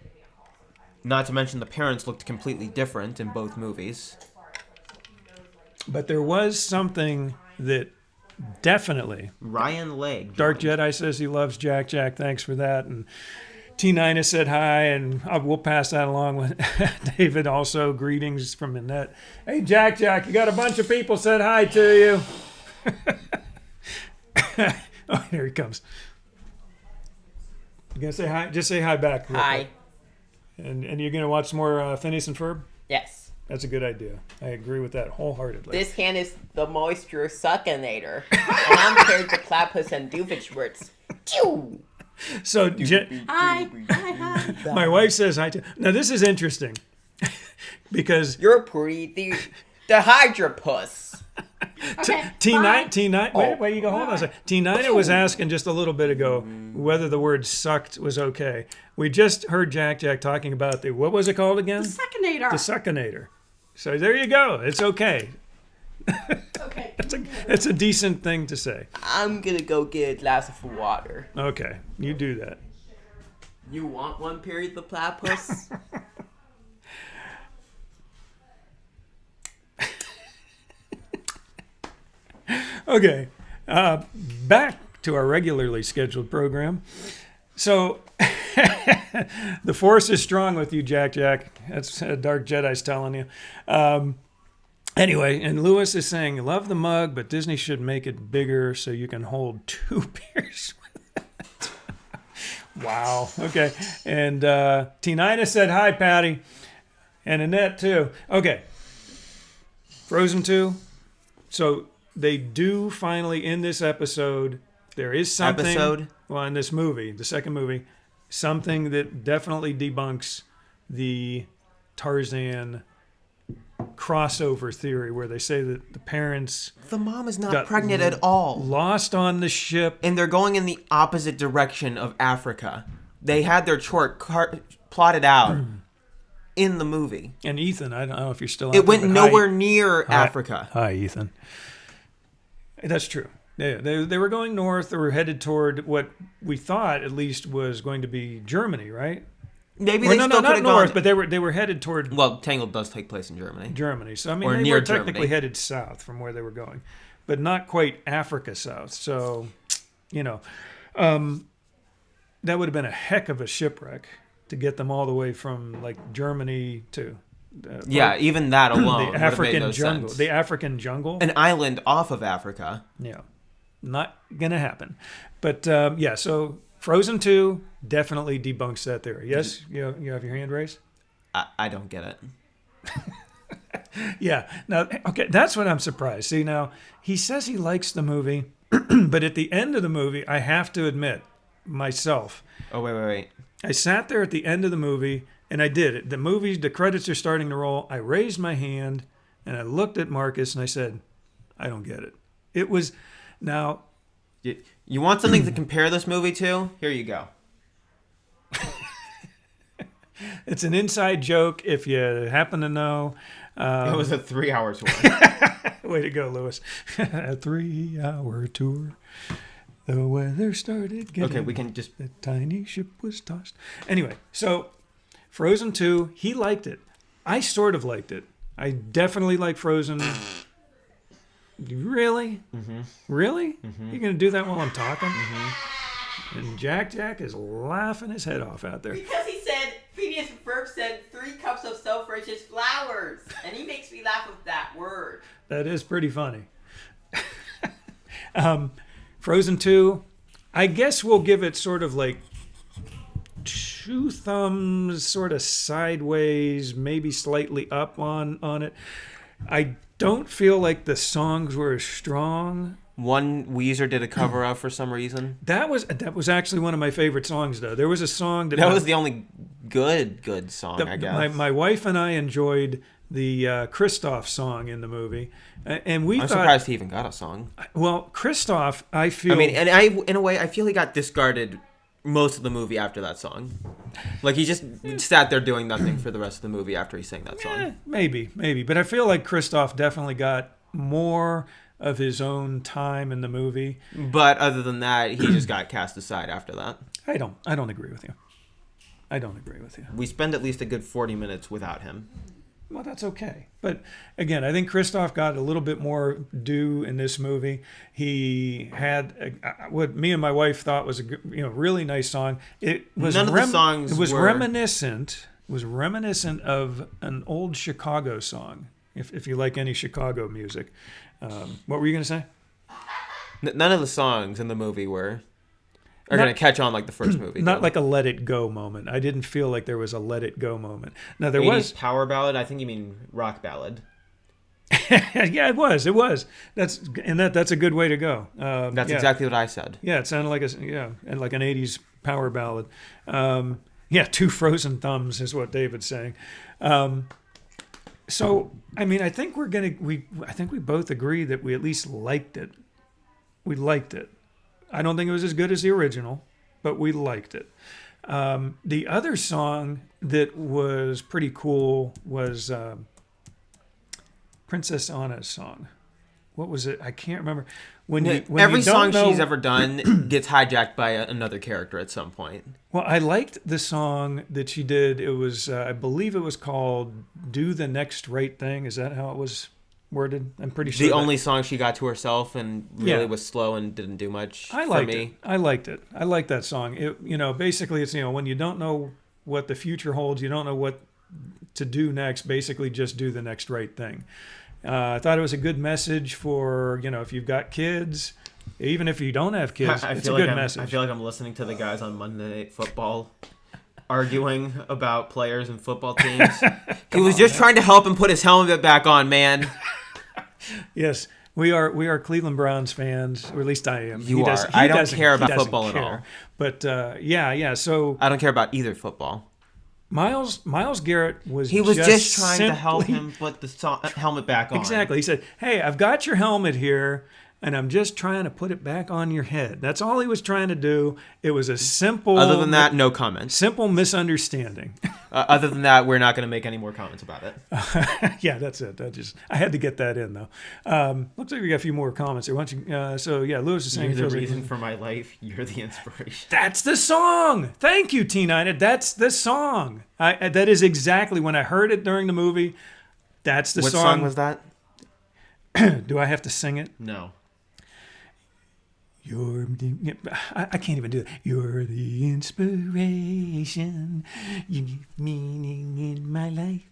[SPEAKER 2] Not to mention the parents looked completely different in both movies.
[SPEAKER 1] But there was something that definitely...
[SPEAKER 2] Ryan Legg.
[SPEAKER 1] Dark Jedi says he loves Jack. Thanks for that. And T9 has said hi, and we'll pass that along with David. Also, greetings from Annette. Hey, Jack, you got a bunch of people said hi to you. Oh, here he comes. You gonna say hi? Just say hi back. Real
[SPEAKER 3] Hi.
[SPEAKER 1] quick. And you're gonna watch some more Phineas and Ferb?
[SPEAKER 3] Yes.
[SPEAKER 1] That's a good idea. I agree with that wholeheartedly.
[SPEAKER 3] This hand is the moisture suckinator. And I'm Perry the Platypus and Doofenshmirtz. Chew!
[SPEAKER 1] So,
[SPEAKER 4] Hi.
[SPEAKER 1] my wife says hi to. Now, this is interesting because
[SPEAKER 3] You're pretty. The Hydropus.
[SPEAKER 4] Okay.
[SPEAKER 1] T9. Wait, you go. Hold on a second. T9 was asking just a little bit ago whether the word "sucked" was okay. We just heard Jack talking about the what was it called again?
[SPEAKER 4] The Suckinator.
[SPEAKER 1] The suckinator. So there you go. It's okay.
[SPEAKER 4] Okay.
[SPEAKER 1] It's a decent thing to say.
[SPEAKER 3] I'm gonna go get a glass of water.
[SPEAKER 1] Okay, you do that.
[SPEAKER 3] You want one, Perry the Platypus?
[SPEAKER 1] Okay, back to our regularly scheduled program. So, the force is strong with you, Jack. That's Dark Jedi's telling you. Anyway, and Lewis is saying, love the mug, but Disney should make it bigger so you can hold 2 beers with it. Wow. Okay. And T9 said, hi, Patty. And Annette, too. Okay. Frozen 2. So they do finally, in this episode, there is something. Well, in this movie, the second movie, something that definitely debunks the Tarzan crossover theory where they say that the parents
[SPEAKER 2] The mom is not pregnant at all.
[SPEAKER 1] lost on the ship.
[SPEAKER 2] And they're going in the opposite direction of Africa. They had their chart plotted out in the movie.
[SPEAKER 1] And Ethan, I don't know if you're still out
[SPEAKER 2] It
[SPEAKER 1] there,
[SPEAKER 2] went
[SPEAKER 1] but
[SPEAKER 2] nowhere near Africa.
[SPEAKER 1] Hi, Ethan. That's true. Yeah, they were going north. They were headed toward what we thought at least was going to be Germany, right?
[SPEAKER 2] Maybe
[SPEAKER 1] Or
[SPEAKER 2] they
[SPEAKER 1] no,
[SPEAKER 2] still
[SPEAKER 1] not
[SPEAKER 2] could have
[SPEAKER 1] north,
[SPEAKER 2] gone.
[SPEAKER 1] but they were headed toward
[SPEAKER 2] Well, Tangled does take place in Germany.
[SPEAKER 1] Germany. So I mean,
[SPEAKER 2] Or
[SPEAKER 1] they
[SPEAKER 2] near
[SPEAKER 1] were technically
[SPEAKER 2] Germany.
[SPEAKER 1] headed south from where they were going, but not quite Africa south. So, that would have been a heck of a shipwreck to get them all the way from like Germany to
[SPEAKER 2] Yeah, even that alone
[SPEAKER 1] the
[SPEAKER 2] would have made
[SPEAKER 1] African
[SPEAKER 2] no
[SPEAKER 1] jungle.
[SPEAKER 2] sense.
[SPEAKER 1] The African jungle.
[SPEAKER 2] An island off of Africa.
[SPEAKER 1] Yeah, not gonna happen. But yeah, so Frozen 2 definitely debunks that theory. Yes, you have your hand raised.
[SPEAKER 2] I don't get it.
[SPEAKER 1] Yeah. Now, okay, that's what I'm surprised. See, now he says he likes the movie, but at the end of the movie, I have to admit myself,
[SPEAKER 2] Oh, wait.
[SPEAKER 1] I sat there at the end of the movie and I did it. The credits are starting to roll. I raised my hand and I looked at Marcus and I said, I don't get it. It was now.
[SPEAKER 2] You want something to compare this movie to? Here you go.
[SPEAKER 1] It's an inside joke if you happen to know.
[SPEAKER 2] It was a 3-hour tour.
[SPEAKER 1] Way to go, Lewis. A 3-hour tour. The weather started getting...
[SPEAKER 2] Okay, we can just...
[SPEAKER 1] The tiny ship was tossed. Anyway, so Frozen 2, he liked it. I sort of liked it. I definitely like Frozen. Really? Mm-hmm. Really? Mm-hmm. You're going to do that while I'm talking? Mm-hmm. And Jack is laughing his head off out there.
[SPEAKER 3] Because he said, Phineas and Ferb said 3 cups of self-righteous flowers. And he makes me laugh with that word.
[SPEAKER 1] That is pretty funny. Frozen 2, I guess we'll give it sort of like 2 thumbs, sort of sideways, maybe slightly up on it. I don't feel like the songs were as strong.
[SPEAKER 2] One Weezer did a cover of for some reason.
[SPEAKER 1] That was actually one of my favorite songs, though. There was a song that
[SPEAKER 2] was the only good song, I guess.
[SPEAKER 1] My wife and I enjoyed the Kristoff song in the movie, and I'm thought,
[SPEAKER 2] surprised he even got a song.
[SPEAKER 1] Well, Kristoff, I feel.
[SPEAKER 2] I mean, and in a way, I feel he got discarded most of the movie after that song. Like he just sat there doing nothing for the rest of the movie after he sang that song.
[SPEAKER 1] Maybe, but I feel like Kristoff definitely got more of his own time in the movie.
[SPEAKER 2] But other than that, he just got cast aside after that.
[SPEAKER 1] I don't agree with you.
[SPEAKER 2] We spend at least a good 40 minutes without him.
[SPEAKER 1] Well, that's okay. But again, I think Kristoff got a little bit more due in this movie. He had what me and my wife thought was a really nice song. It was
[SPEAKER 2] None of the songs
[SPEAKER 1] It was
[SPEAKER 2] were...
[SPEAKER 1] reminiscent. It was reminiscent of an old Chicago song. If you like any Chicago music, what were you going to say?
[SPEAKER 2] None of the songs in the movie were. are going to catch on like the first movie.
[SPEAKER 1] Not like a Let It Go moment. I didn't feel like there was a Let It Go moment. Now there
[SPEAKER 2] 80s
[SPEAKER 1] was
[SPEAKER 2] power ballad. I think you mean rock ballad.
[SPEAKER 1] yeah, it was. That's a good way to go.
[SPEAKER 2] That's exactly what I said.
[SPEAKER 1] Yeah, it sounded like and like an '80s power ballad. Two frozen thumbs is what David's saying. So I mean, I think we both agree that we at least liked it. We liked it. I don't think it was as good as the original, but we liked it. The other song that was pretty cool was Princess Anna's song. What was it? I can't remember. When
[SPEAKER 2] Every
[SPEAKER 1] you don't
[SPEAKER 2] song she's ever done gets hijacked by another character at some point.
[SPEAKER 1] Well, I liked the song that she did. It was, I believe it was called "Do the Next Right Thing." Is that how it was worded? I'm pretty sure.
[SPEAKER 2] The only song she got to herself and really was slow and didn't do much
[SPEAKER 1] I liked
[SPEAKER 2] for me.
[SPEAKER 1] it. I liked it. I liked that song. It, basically it's, when you don't know what the future holds, you don't know what to do next, basically just do the next right thing. I thought it was a good message for, if you've got kids, even if you don't have kids, it's a good message.
[SPEAKER 2] I feel like I'm listening to the guys on Monday Night Football arguing about players and football teams. He was just trying to help him put his helmet back on, man.
[SPEAKER 1] Yes, we are Cleveland Browns fans, or at least I am.
[SPEAKER 2] I don't care about football at all.
[SPEAKER 1] But so
[SPEAKER 2] I don't care about either football.
[SPEAKER 1] Miles Garrett was
[SPEAKER 2] just trying to help him put the helmet back on.
[SPEAKER 1] Exactly. He said, "Hey, I've got your helmet here, and I'm just trying to put it back on your head." That's all he was trying to do. It was a simple...
[SPEAKER 2] Other than that, no comments.
[SPEAKER 1] Simple misunderstanding.
[SPEAKER 2] Other than that, we're not going to make any more comments about it.
[SPEAKER 1] Yeah, that's it. I had to get that in, though. Looks like we got a few more comments here. Why don't you, Lewis is saying...
[SPEAKER 2] You're the reason for my life. You're the inspiration.
[SPEAKER 1] That's the song! Thank you, T9. That's the song. That is exactly... When I heard it during the movie, that's the song.
[SPEAKER 2] What song was that?
[SPEAKER 1] Do I have to sing it?
[SPEAKER 2] No.
[SPEAKER 1] I can't even do it. You're the inspiration. You give meaning in my life.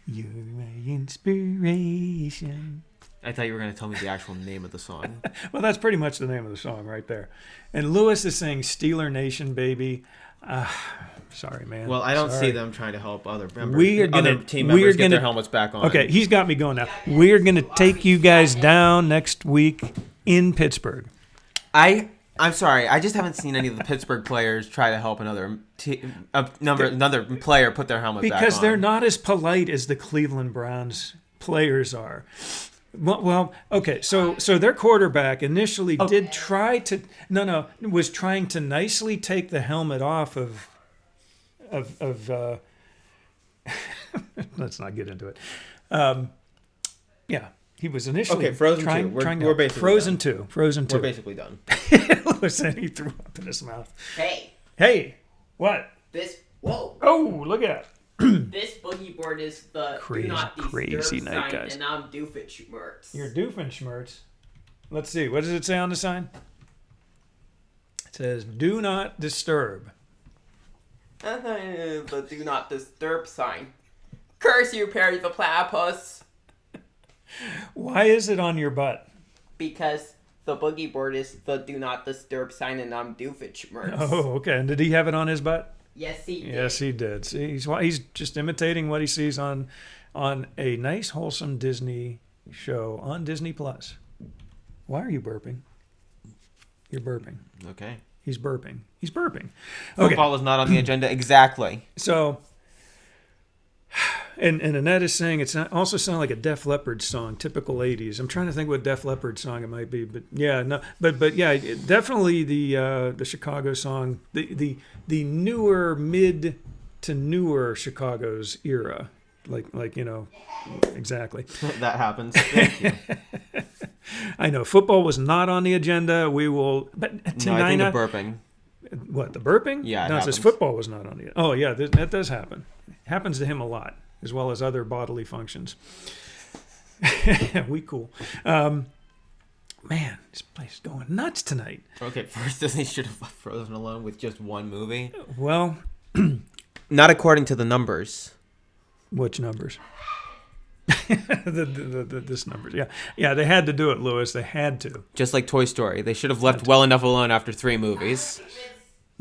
[SPEAKER 1] You're my inspiration.
[SPEAKER 2] I thought you were going to tell me the actual name of the song.
[SPEAKER 1] Well, that's pretty much the name of the song right there. And Lewis is saying Steeler Nation, baby. Sorry, man.
[SPEAKER 2] Well, I don't see them trying to help other team
[SPEAKER 1] team
[SPEAKER 2] members get their helmets back on.
[SPEAKER 1] Okay, he's got me going now. We're going to take you guys down next week in Pittsburgh.
[SPEAKER 2] I'm sorry. I just haven't seen any of the Pittsburgh players try to help another player put their helmet back on.
[SPEAKER 1] Because they're not as polite as the Cleveland Browns players are. Well, okay. So their quarterback initially was trying to nicely take the helmet off of let's not get into it. Yeah. He was initially
[SPEAKER 2] Frozen 2. We're basically
[SPEAKER 1] Frozen
[SPEAKER 2] done.
[SPEAKER 1] 2. Frozen 2.
[SPEAKER 2] We're basically done.
[SPEAKER 1] Listen, he threw up in his mouth.
[SPEAKER 3] Hey,
[SPEAKER 1] what?
[SPEAKER 3] Whoa.
[SPEAKER 1] Oh, look at
[SPEAKER 3] This boogie board is the
[SPEAKER 1] Crazy night,
[SPEAKER 3] sign,
[SPEAKER 1] guys.
[SPEAKER 3] and I'm Doofenshmirtz.
[SPEAKER 1] You're Doofenshmirtz. Let's see. What does it say on the sign? It says, "Do not disturb."
[SPEAKER 3] The do not disturb sign. Curse you, Perry the Platypus.
[SPEAKER 1] Why is it on your butt?
[SPEAKER 3] Because the boogie board is the do not disturb sign, and I'm Doofenshmirtz.
[SPEAKER 1] Oh, okay. And did he have it on his butt?
[SPEAKER 3] Yes, he did.
[SPEAKER 1] Yes, he did. See, he's just imitating what he sees on a nice, wholesome Disney show on Disney Plus. Why are you burping? You're burping.
[SPEAKER 2] Okay.
[SPEAKER 1] He's burping. Okay.
[SPEAKER 2] Football is not on the agenda exactly.
[SPEAKER 1] So, and Annette is saying it's also sounded like a Def Leppard song, typical 80s. I'm trying to think what Def Leppard song it might be, but yeah, no, but yeah, definitely the Chicago song, the newer mid to newer Chicago's era, like exactly.
[SPEAKER 2] That happens. Thank you.
[SPEAKER 1] I know football was not on the agenda. We will, but
[SPEAKER 2] No, I think the burping.
[SPEAKER 1] What, the burping?
[SPEAKER 2] Yeah,
[SPEAKER 1] no, it says football was not on the. Oh yeah, that does happen. It happens to him a lot, as well as other bodily functions. We cool. Man, this place is going nuts tonight.
[SPEAKER 2] Okay, first Disney should have left Frozen alone with just one movie.
[SPEAKER 1] Well,
[SPEAKER 2] not according to the numbers.
[SPEAKER 1] Which numbers? This numbers. Yeah. They had to do it, Lewis. They had to.
[SPEAKER 2] Just like Toy Story, they should have left well enough alone after 3 movies.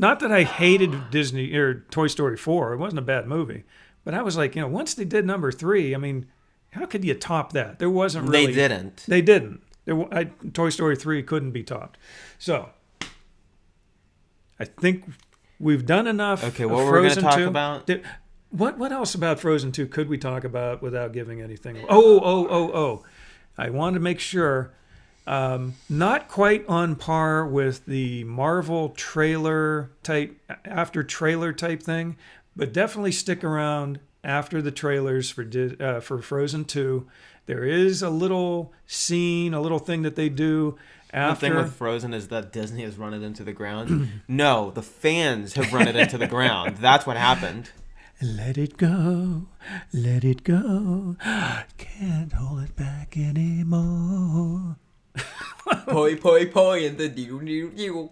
[SPEAKER 1] Not that I hated Disney or Toy Story 4. It wasn't a bad movie. But I was like, once they did number 3, I mean, how could you top that? There wasn't really.
[SPEAKER 2] They didn't.
[SPEAKER 1] They didn't. Toy Story 3 couldn't be topped. So, I think we've done enough.
[SPEAKER 2] Okay, what were we going to talk about?
[SPEAKER 1] What else about Frozen 2 could we talk about without giving anything away? Oh. I wanted to make sure. Not quite on par with the Marvel trailer type, after trailer type thing, but definitely stick around after the trailers for Frozen 2. There is a little scene, a little thing that they do after.
[SPEAKER 2] The thing with Frozen is that Disney has run it into the ground. No, the fans have run it into the ground. That's what happened.
[SPEAKER 1] Let it go, can't hold it back anymore.
[SPEAKER 2] Poi, poi, poi, and the dew.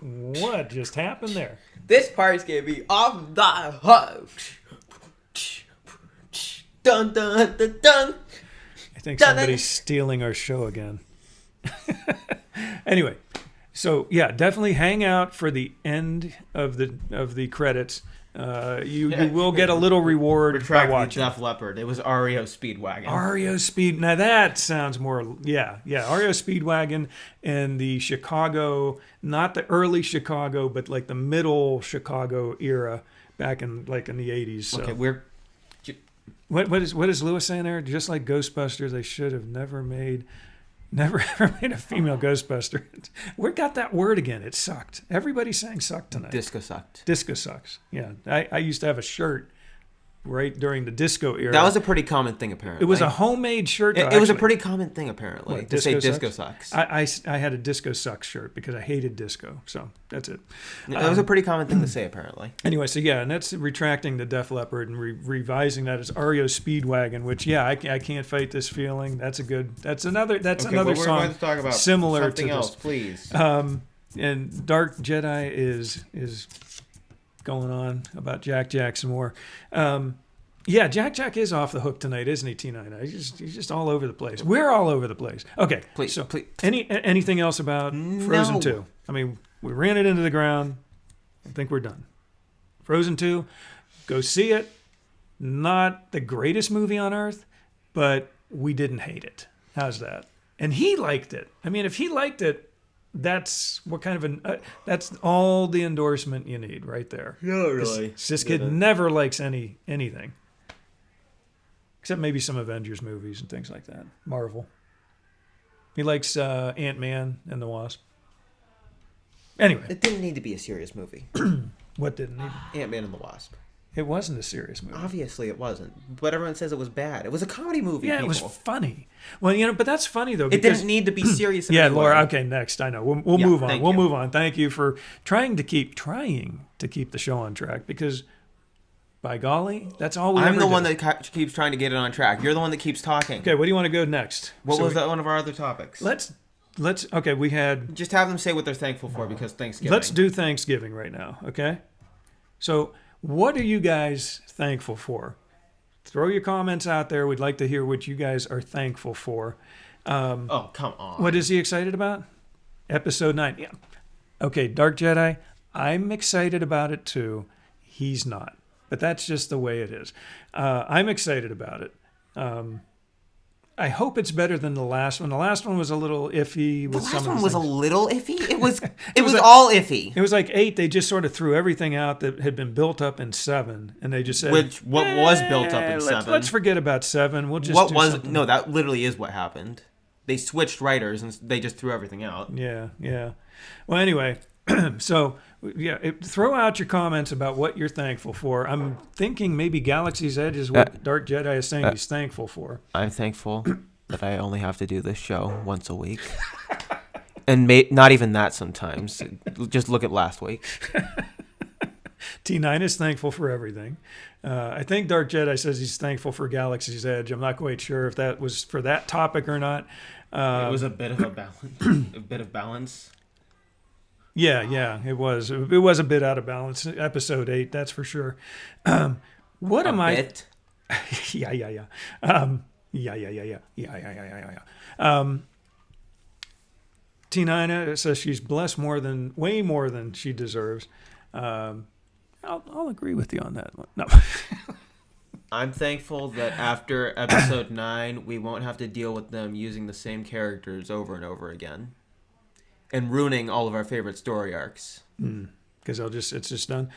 [SPEAKER 1] What just happened there?
[SPEAKER 2] This part's gonna be off the hook. Dun, dun, dun, dun.
[SPEAKER 1] I think somebody's stealing our show again. Anyway, so yeah, definitely hang out for the end of the credits. You will get a little reward by watching.
[SPEAKER 2] Def Leppard. It was REO Speedwagon.
[SPEAKER 1] REO Speed. Now that sounds more. Yeah. REO Speedwagon and the Chicago, not the early Chicago, but like the middle Chicago era back in the 80s. So.
[SPEAKER 2] Okay,
[SPEAKER 1] What is Lewis saying there? Just like Ghostbusters, they should have never ever made a female Ghostbuster. We got that word again. It sucked. Everybody's saying sucked tonight.
[SPEAKER 2] Disco sucked.
[SPEAKER 1] Disco sucks. Yeah. I used to have a shirt right during the disco era.
[SPEAKER 2] That was a pretty common thing, apparently.
[SPEAKER 1] It was a homemade shirt.
[SPEAKER 2] It was a pretty common thing, apparently,
[SPEAKER 1] What,
[SPEAKER 2] to say disco sucks.
[SPEAKER 1] I had a disco sucks shirt because I hated disco. So that's it.
[SPEAKER 2] It was a pretty common thing to say, apparently.
[SPEAKER 1] Anyway, so yeah, and that's retracting the Def Leppard and revising that as REO Speedwagon, which I can't fight this feeling. That's another
[SPEAKER 2] We're
[SPEAKER 1] song
[SPEAKER 2] going to talk about
[SPEAKER 1] similar
[SPEAKER 2] something
[SPEAKER 1] to
[SPEAKER 2] else,
[SPEAKER 1] this.
[SPEAKER 2] please.
[SPEAKER 1] And Dark Jedi is going on about Jack some more. Yeah, Jack is off the hook tonight, isn't he, T9? He's just all over the place. We're all over the place. Okay,
[SPEAKER 2] please.
[SPEAKER 1] Anything else about Frozen 2? I mean, we ran it into the ground. I think we're done. Frozen 2, go see it. Not the greatest movie on earth, but we didn't hate it. How's that? And he liked it. I mean, if he liked it, that's what kind of that's all the endorsement you need right there.
[SPEAKER 2] No, really.
[SPEAKER 1] This kid never likes anything. Except maybe some Avengers movies and things like that. Marvel. He likes Ant-Man and the Wasp. Anyway.
[SPEAKER 2] It didn't need to be a serious movie.
[SPEAKER 1] What didn't need?
[SPEAKER 2] Ant-Man and the Wasp.
[SPEAKER 1] It wasn't a serious movie.
[SPEAKER 2] Obviously it wasn't. But everyone says it was bad. It was a comedy movie,
[SPEAKER 1] Yeah,
[SPEAKER 2] people.
[SPEAKER 1] it was funny. Well, but that's funny, though.
[SPEAKER 2] It didn't need to be serious.
[SPEAKER 1] Yeah, Laura, okay, next. I know. We'll move on.
[SPEAKER 2] We'll
[SPEAKER 1] move on. Thank you for trying to keep the show on track because... By golly, that's all
[SPEAKER 2] I'm the one that keeps trying to get it on track. You're the one that keeps talking.
[SPEAKER 1] Okay, where do you want to go next?
[SPEAKER 2] What was one of our other topics?
[SPEAKER 1] Let's. Okay, we had.
[SPEAKER 2] Just have them say what they're thankful for because Thanksgiving.
[SPEAKER 1] Let's do Thanksgiving right now. Okay. So, what are you guys thankful for? Throw your comments out there. We'd like to hear what you guys are thankful for.
[SPEAKER 2] Oh, come on.
[SPEAKER 1] What is he excited about? Episode 9. Yeah. Okay, Dark Jedi. I'm excited about it too. He's not. But that's just the way it is. I'm excited about it. I hope it's better than the last one. The last one was a little iffy.
[SPEAKER 2] The last one was a little iffy? It was all iffy.
[SPEAKER 1] It was like 8. They just sort of threw everything out that had been built up in 7. And they just said...
[SPEAKER 2] What was built up in 7?
[SPEAKER 1] Let's forget about 7. We'll just something.
[SPEAKER 2] No, that literally is what happened. They switched writers and they just threw everything out.
[SPEAKER 1] Yeah. Well, anyway... So, throw out your comments about what you're thankful for. I'm thinking maybe Galaxy's Edge is what Dark Jedi is saying he's thankful for.
[SPEAKER 2] I'm thankful that I only have to do this show once a week. And not even that sometimes. Just look at last week.
[SPEAKER 1] T9 is thankful for everything. I think Dark Jedi says he's thankful for Galaxy's Edge. I'm not quite sure if that was for that topic or not.
[SPEAKER 2] It was a bit of a balance.
[SPEAKER 1] Yeah, it was. It was a bit out of balance. Episode 8, that's for sure. What am I? Yeah. Yeah. T9 says she's blessed way more than she deserves. I'll agree with you on that one. No.
[SPEAKER 2] I'm thankful that after episode 9, we won't have to deal with them using the same characters over and over again, and ruining all of our favorite story arcs.
[SPEAKER 1] Because it's just done.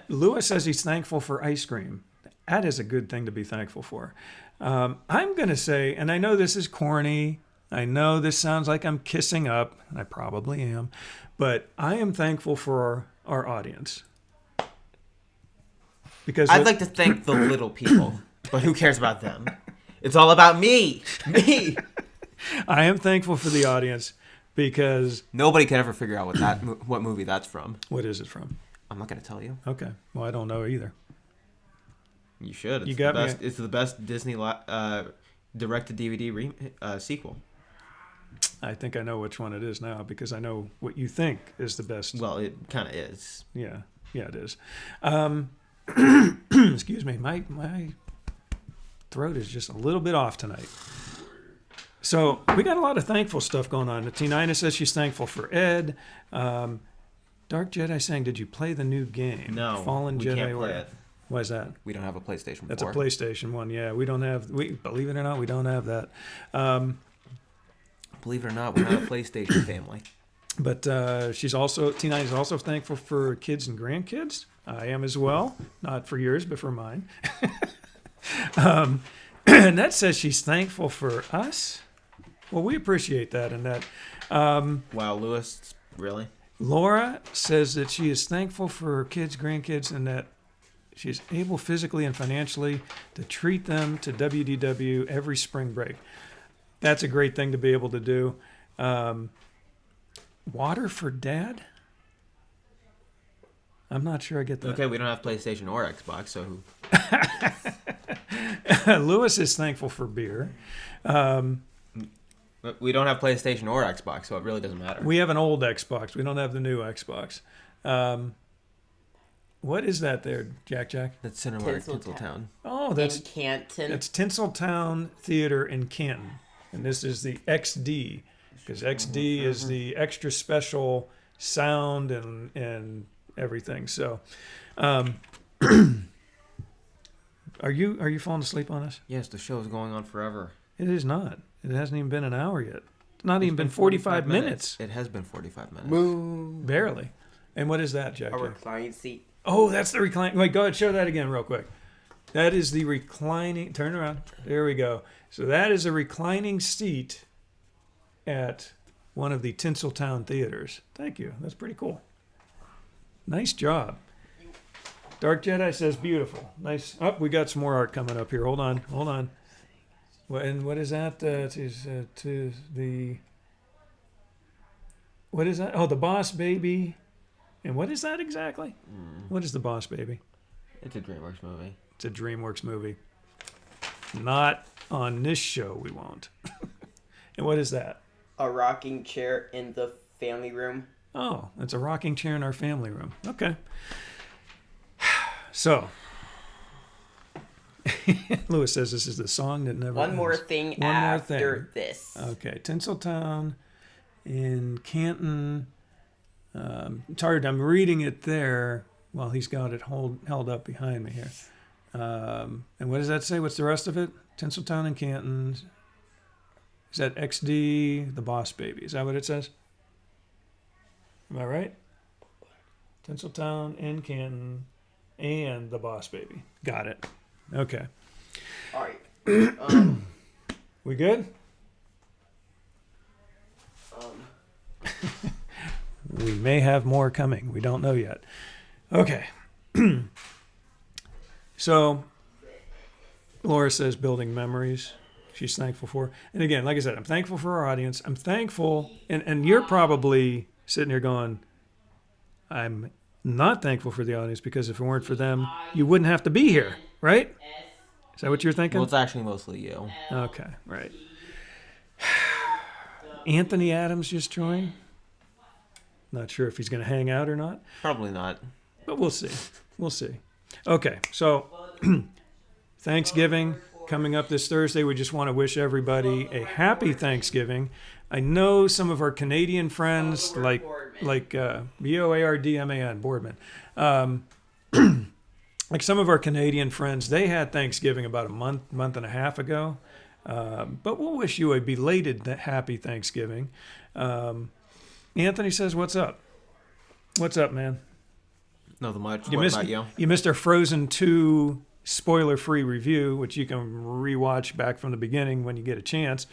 [SPEAKER 1] Lewis says he's thankful for ice cream. That is a good thing to be thankful for. I'm going to say, and I know this is corny, I know this sounds like I'm kissing up, and I probably am, but I am thankful for our audience. Because
[SPEAKER 2] I'd like to thank the little people, but who cares about them? It's all about me. Me.
[SPEAKER 1] I am thankful for the audience because...
[SPEAKER 2] Nobody can ever figure out what movie that's from.
[SPEAKER 1] What is it from?
[SPEAKER 2] I'm not going to tell you.
[SPEAKER 1] Okay. Well, I don't know either.
[SPEAKER 2] You should. It's
[SPEAKER 1] You got
[SPEAKER 2] the best.
[SPEAKER 1] me.
[SPEAKER 2] It's the best Disney direct-to-DVD sequel.
[SPEAKER 1] I think I know which one it is now because I know what you think is the best.
[SPEAKER 2] Well, it kind of is.
[SPEAKER 1] Yeah, it is. Excuse me, my throat is just a little bit off tonight. So we got a lot of thankful stuff going on. T9 says she's thankful for Ed. Dark Jedi saying, did you play the new game?
[SPEAKER 2] No,
[SPEAKER 1] Fallen
[SPEAKER 2] we
[SPEAKER 1] Jedi
[SPEAKER 2] can't play
[SPEAKER 1] Order.
[SPEAKER 2] it.
[SPEAKER 1] Why is that?
[SPEAKER 2] We don't have a PlayStation 4.
[SPEAKER 1] That's a PlayStation 1. Yeah, we don't have. Believe it or not, we don't have that.
[SPEAKER 2] Believe it or not, we're not a PlayStation family.
[SPEAKER 1] But T9 is also thankful for kids and grandkids. I am as well. Not for yours, but for mine. And that says she's thankful for us. Well, we appreciate that. And that.
[SPEAKER 2] Wow, Lewis, really?
[SPEAKER 1] Laura says that she is thankful for her kids, grandkids, and that she's able physically and financially to treat them to WDW every spring break. That's a great thing to be able to do. Water for Dad? I'm not sure I get that.
[SPEAKER 2] Okay, we don't have PlayStation or Xbox, so who?
[SPEAKER 1] Lewis is thankful for beer.
[SPEAKER 2] We don't have PlayStation or Xbox, so it really doesn't matter.
[SPEAKER 1] We have an old Xbox. We don't have the new Xbox. What is that there, Jack?
[SPEAKER 2] That's Cinderella, Tinseltown.
[SPEAKER 1] Oh, that's
[SPEAKER 3] in Canton.
[SPEAKER 1] That's Tinseltown Theater in Canton. And this is the XD, because XD is the extra special sound and everything. So, are you falling asleep on us?
[SPEAKER 2] Yes, the show is going on forever.
[SPEAKER 1] It is not. It hasn't even been an hour yet. It's not even been 45 minutes.
[SPEAKER 2] It has been 45 minutes.
[SPEAKER 3] Moon.
[SPEAKER 1] Barely. And what is that, Jack?
[SPEAKER 3] A reclining seat.
[SPEAKER 1] Oh, that's the reclining. Wait, go ahead, show that again real quick. That is the reclining. Turn around. There we go. So that is a reclining seat at one of the Tinseltown theaters. Thank you. That's pretty cool. Nice job. Dark Jedi says beautiful. Nice. Oh, we got some more art coming up here. Hold on. Well, and what is that? To the. What is that? Oh, the Boss Baby. And what is that exactly? What is the Boss Baby?
[SPEAKER 2] It's a DreamWorks movie.
[SPEAKER 1] It's a DreamWorks movie. Not on this show, we won't. And what is that?
[SPEAKER 3] A rocking chair in the family room.
[SPEAKER 1] Oh, it's a rocking chair in our family room. Okay. So, Lewis says this is the song that never
[SPEAKER 3] One more
[SPEAKER 1] ends.
[SPEAKER 3] thing
[SPEAKER 1] One more
[SPEAKER 3] after
[SPEAKER 1] thing.
[SPEAKER 3] this.
[SPEAKER 1] Okay, Tinseltown in Canton. It's hard. I'm reading it there while he's got it held up behind me here. And what does that say? What's the rest of it? Tinseltown and Canton. Is that XD, the Boss Baby? Is that what it says? Am I right? Tinseltown and Canton and the Boss Baby. Got it. Okay.
[SPEAKER 3] All right.
[SPEAKER 1] We good? We may have more coming. We don't know yet. Okay. So, Laura says building memories. She's thankful for. And again, like I said, I'm thankful for our audience. I'm thankful. And you're probably sitting here going, I'm not thankful for the audience because if it weren't for them, you wouldn't have to be here, right? Is that what you're thinking?
[SPEAKER 2] Well, it's actually mostly you.
[SPEAKER 1] Okay, right. Anthony Adams just joined. Not sure if he's going to hang out or not,
[SPEAKER 2] Probably not.
[SPEAKER 1] but we'll see. We'll see. Okay, so Thanksgiving coming up this Thursday. We just want to wish everybody a happy Thanksgiving. I know some of our Canadian friends, like Boardman, Boardman. Like some of our Canadian friends, they had Thanksgiving about a month and a half ago. But we'll wish you a belated happy Thanksgiving. Anthony says, "What's up? What's up, man?"
[SPEAKER 2] Nothing much.
[SPEAKER 1] You
[SPEAKER 2] What
[SPEAKER 1] missed,
[SPEAKER 2] about you?
[SPEAKER 1] You missed our Frozen 2 spoiler-free review, which you can rewatch back from the beginning when you get a chance.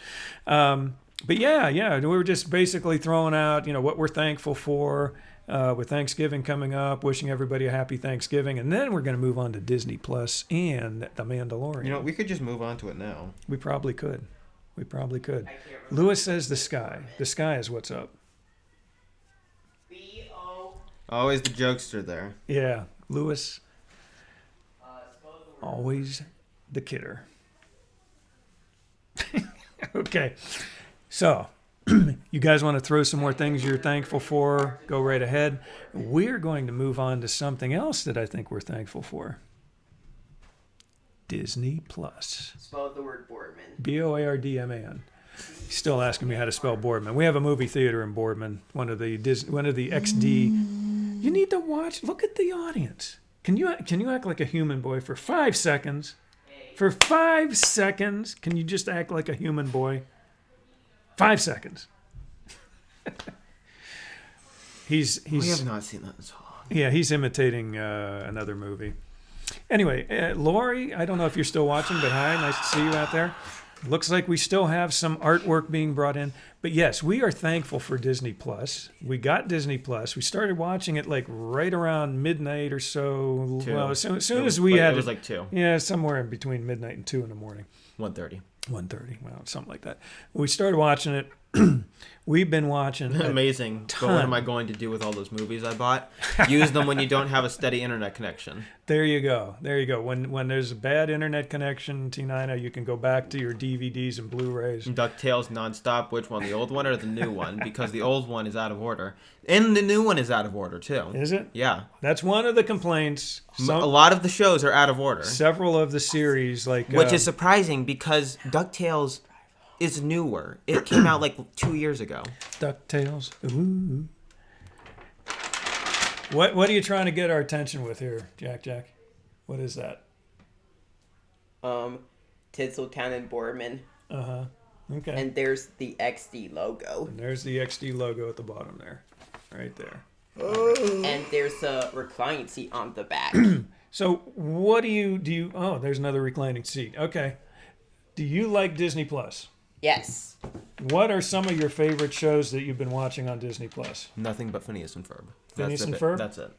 [SPEAKER 1] But yeah, we were just basically throwing out, what we're thankful for with Thanksgiving coming up, wishing everybody a happy Thanksgiving, and then we're going to move on to Disney Plus and The Mandalorian.
[SPEAKER 2] We could just move on to it now.
[SPEAKER 1] We probably could.
[SPEAKER 3] I can't remember.
[SPEAKER 1] Lewis says the sky. The sky is what's up.
[SPEAKER 3] B-O.
[SPEAKER 2] Always the jokester there.
[SPEAKER 1] Yeah, Lewis,
[SPEAKER 3] Spell the word.
[SPEAKER 1] always the kidder. Okay, so you guys want to throw some more things you're thankful for? Go right ahead. We're going to move on to something else that I think we're thankful for. Disney Plus.
[SPEAKER 3] Spell the word Boardman.
[SPEAKER 1] Boardman. He's still asking me how to spell Boardman. We have a movie theater in Boardman, one of the XD. You need to watch. Look at the audience. Can you act like a human boy for 5 seconds? For 5 seconds, can you just act like a human boy? 5 seconds.
[SPEAKER 2] We have not seen that in so long.
[SPEAKER 1] Yeah, he's imitating another movie. Anyway, Lori, I don't know if you're still watching, but hi, nice to see you out there. Looks like we still have some artwork being brought in. But yes, we are thankful for Disney Plus. We got Disney Plus. We started watching it like right around midnight or so.
[SPEAKER 2] 2.
[SPEAKER 1] Well, as soon as we had
[SPEAKER 2] it was like 2.
[SPEAKER 1] Yeah, somewhere in between midnight and 2 in the morning.
[SPEAKER 2] 1:30.
[SPEAKER 1] 1:30, well, something like that. We started watching it. We've been watching it.
[SPEAKER 2] Amazing. But what am I going to do with all those movies I bought? Use them when you don't have a steady internet connection.
[SPEAKER 1] There you go. When there's a bad internet connection, T9, you can go back to your DVDs and Blu-rays.
[SPEAKER 2] DuckTales nonstop. Which one? The old one or the new one? Because the old one is out of order. And the new one is out of order, too.
[SPEAKER 1] Is it?
[SPEAKER 2] Yeah.
[SPEAKER 1] That's one of the complaints.
[SPEAKER 2] A lot of the shows are out of order.
[SPEAKER 1] Several of the series, like...
[SPEAKER 2] Which is surprising because DuckTales is newer. It came out like 2 years ago.
[SPEAKER 1] DuckTales. Ooh. What are you trying to get our attention with here, Jack? What is that?
[SPEAKER 3] Tinseltown and Boardman.
[SPEAKER 1] Uh-huh. Okay.
[SPEAKER 3] And there's the XD logo.
[SPEAKER 1] And there's the XD logo at the bottom there. Right there.
[SPEAKER 3] And there's a reclining seat on the back.
[SPEAKER 1] So what do you... Oh, there's another reclining seat. Okay. Do you like Disney Plus?
[SPEAKER 3] Yes.
[SPEAKER 1] What are some of your favorite shows that you've been watching on Disney Plus?
[SPEAKER 2] Nothing but Phineas and Ferb.
[SPEAKER 1] Phineas and Ferb?
[SPEAKER 2] That's it.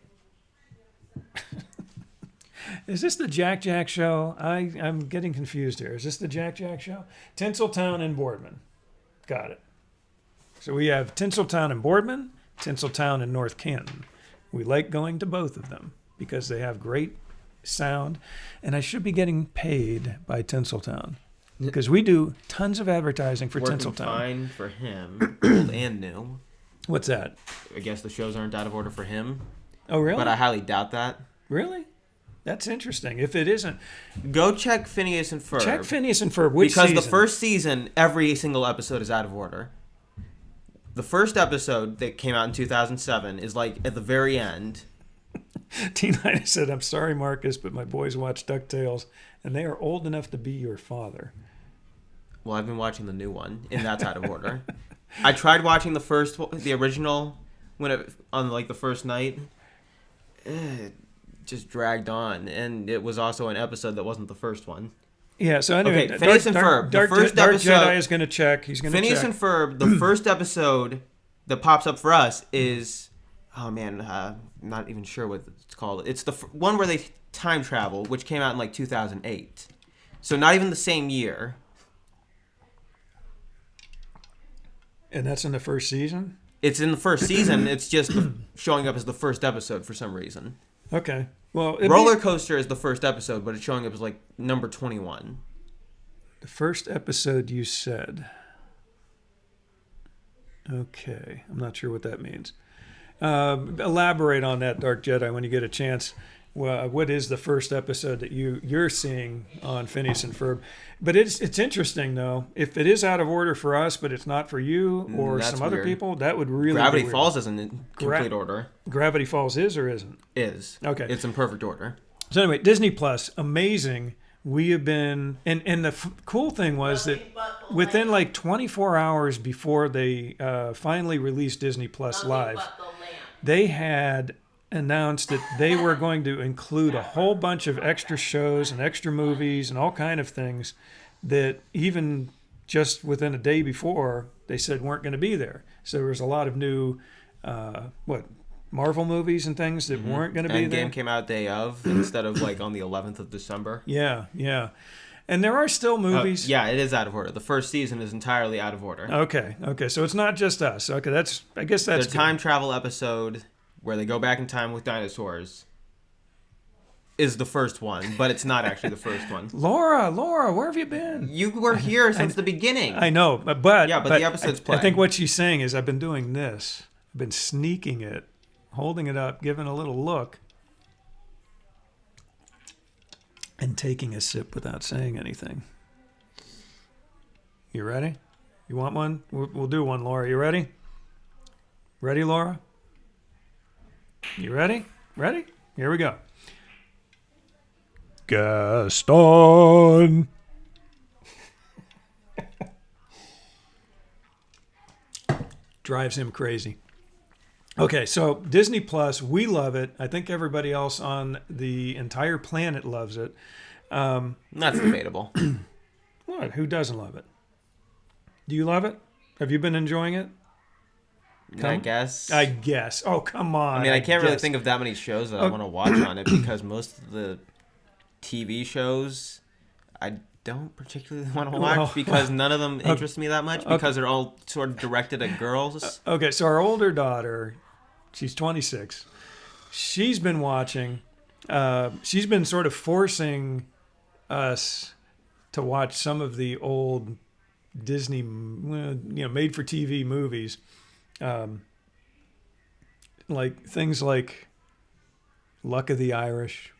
[SPEAKER 1] Is this the Jack show? I'm getting confused here. Is this the Jack show? Tinseltown and Boardman. Got it. So we have Tinseltown and Boardman, Tinseltown and North Canton. We like going to both of them because they have great sound. And I should be getting paid by Tinseltown because we do tons of advertising for
[SPEAKER 2] Working
[SPEAKER 1] Tinseltown.
[SPEAKER 2] fine for him, old and new.
[SPEAKER 1] What's that?
[SPEAKER 2] I guess the shows aren't out of order for him.
[SPEAKER 1] Oh, really?
[SPEAKER 2] But I highly doubt that.
[SPEAKER 1] Really? That's interesting. If it isn't,
[SPEAKER 2] go check Phineas and Ferb.
[SPEAKER 1] check Phineas and Ferb. Which
[SPEAKER 2] because
[SPEAKER 1] season?
[SPEAKER 2] the first season, every single episode is out of order. The first episode that came out in 2007 is like at the very end.
[SPEAKER 1] T9 said, "I'm sorry, Marcus, but my boys watch DuckTales, and they are old enough to be your father."
[SPEAKER 2] Well, I've been watching the new one, and that's out of order. I tried watching the original, on like the first night. It just dragged on, and it was also an episode that wasn't the first one.
[SPEAKER 1] Yeah. So anyway,
[SPEAKER 2] okay, Phineas and Ferb.
[SPEAKER 1] Dark Jedi is going to check. He's going to check.
[SPEAKER 2] Phineas and Ferb. The first episode that pops up for us is, oh man, I'm not even sure what it's called. It's the one where they time travel, which came out in like 2008. So not even the same year.
[SPEAKER 1] And that's in the first season?
[SPEAKER 2] It's in the first season. It's just showing up as the first episode for some reason.
[SPEAKER 1] Okay. Well,
[SPEAKER 2] Roller Coaster is the first episode, but it's showing up as like number 21.
[SPEAKER 1] The first episode you said. Okay. I'm not sure what that means. Elaborate on that, Dark Jedi, when you get a chance. what is the first episode that you're seeing on Phineas and Ferb. But it's interesting though. If it is out of order for us, but it's not for you or
[SPEAKER 2] That's
[SPEAKER 1] some other
[SPEAKER 2] weird.
[SPEAKER 1] people, that would really
[SPEAKER 2] Gravity
[SPEAKER 1] be weird.
[SPEAKER 2] Falls isn't in complete order.
[SPEAKER 1] Gravity Falls is or isn't?
[SPEAKER 2] Is.
[SPEAKER 1] Okay.
[SPEAKER 2] It's in perfect order.
[SPEAKER 1] So anyway, Disney Plus, amazing. We have been, and the cool thing was that within like 24 hours before they finally released Disney Plus Live, they had announced that they were going to include a whole bunch of extra shows and extra movies and all kind of things that even just within a day before they said weren't going to be there. So there was a lot of new, Marvel movies and things that weren't going to be there.
[SPEAKER 2] Endgame came out day of instead of like on the 11th of December.
[SPEAKER 1] Yeah. And there are still movies.
[SPEAKER 2] Yeah, it is out of order. The first season is entirely out of order.
[SPEAKER 1] Okay. So it's not just us. Okay, I guess that's
[SPEAKER 2] Their time travel episode where they go back in time with dinosaurs is the first one, but it's not actually the first one.
[SPEAKER 1] Laura, where have you been?
[SPEAKER 2] You were here since the beginning.
[SPEAKER 1] I know, but
[SPEAKER 2] the episode's
[SPEAKER 1] I
[SPEAKER 2] playing.
[SPEAKER 1] think what she's saying is I've been doing this. I've been sneaking it, holding it up, giving a little look, and taking a sip without saying anything. You ready? You want one? We'll do one, Laura. You ready? Ready, Laura? You ready? Ready? Here we go. Gaston. Drives him crazy. Okay, so Disney Plus, we love it. I think everybody else on the entire planet loves it.
[SPEAKER 2] That's debatable.
[SPEAKER 1] What? Who doesn't love it? Do you love it? Have you been enjoying it?
[SPEAKER 2] I guess.
[SPEAKER 1] I guess. Oh, come on.
[SPEAKER 2] I mean, I can't really
[SPEAKER 1] guess.
[SPEAKER 2] think of that many shows that I want to watch on it because most of the TV shows I don't particularly want to watch because none of them interest me that much because they're all sort of directed at girls.
[SPEAKER 1] Okay, so our older daughter, she's 26. She's been watching. She's been sort of forcing us to watch some of the old Disney, made-for-TV movies. Like things like Luck of the Irish,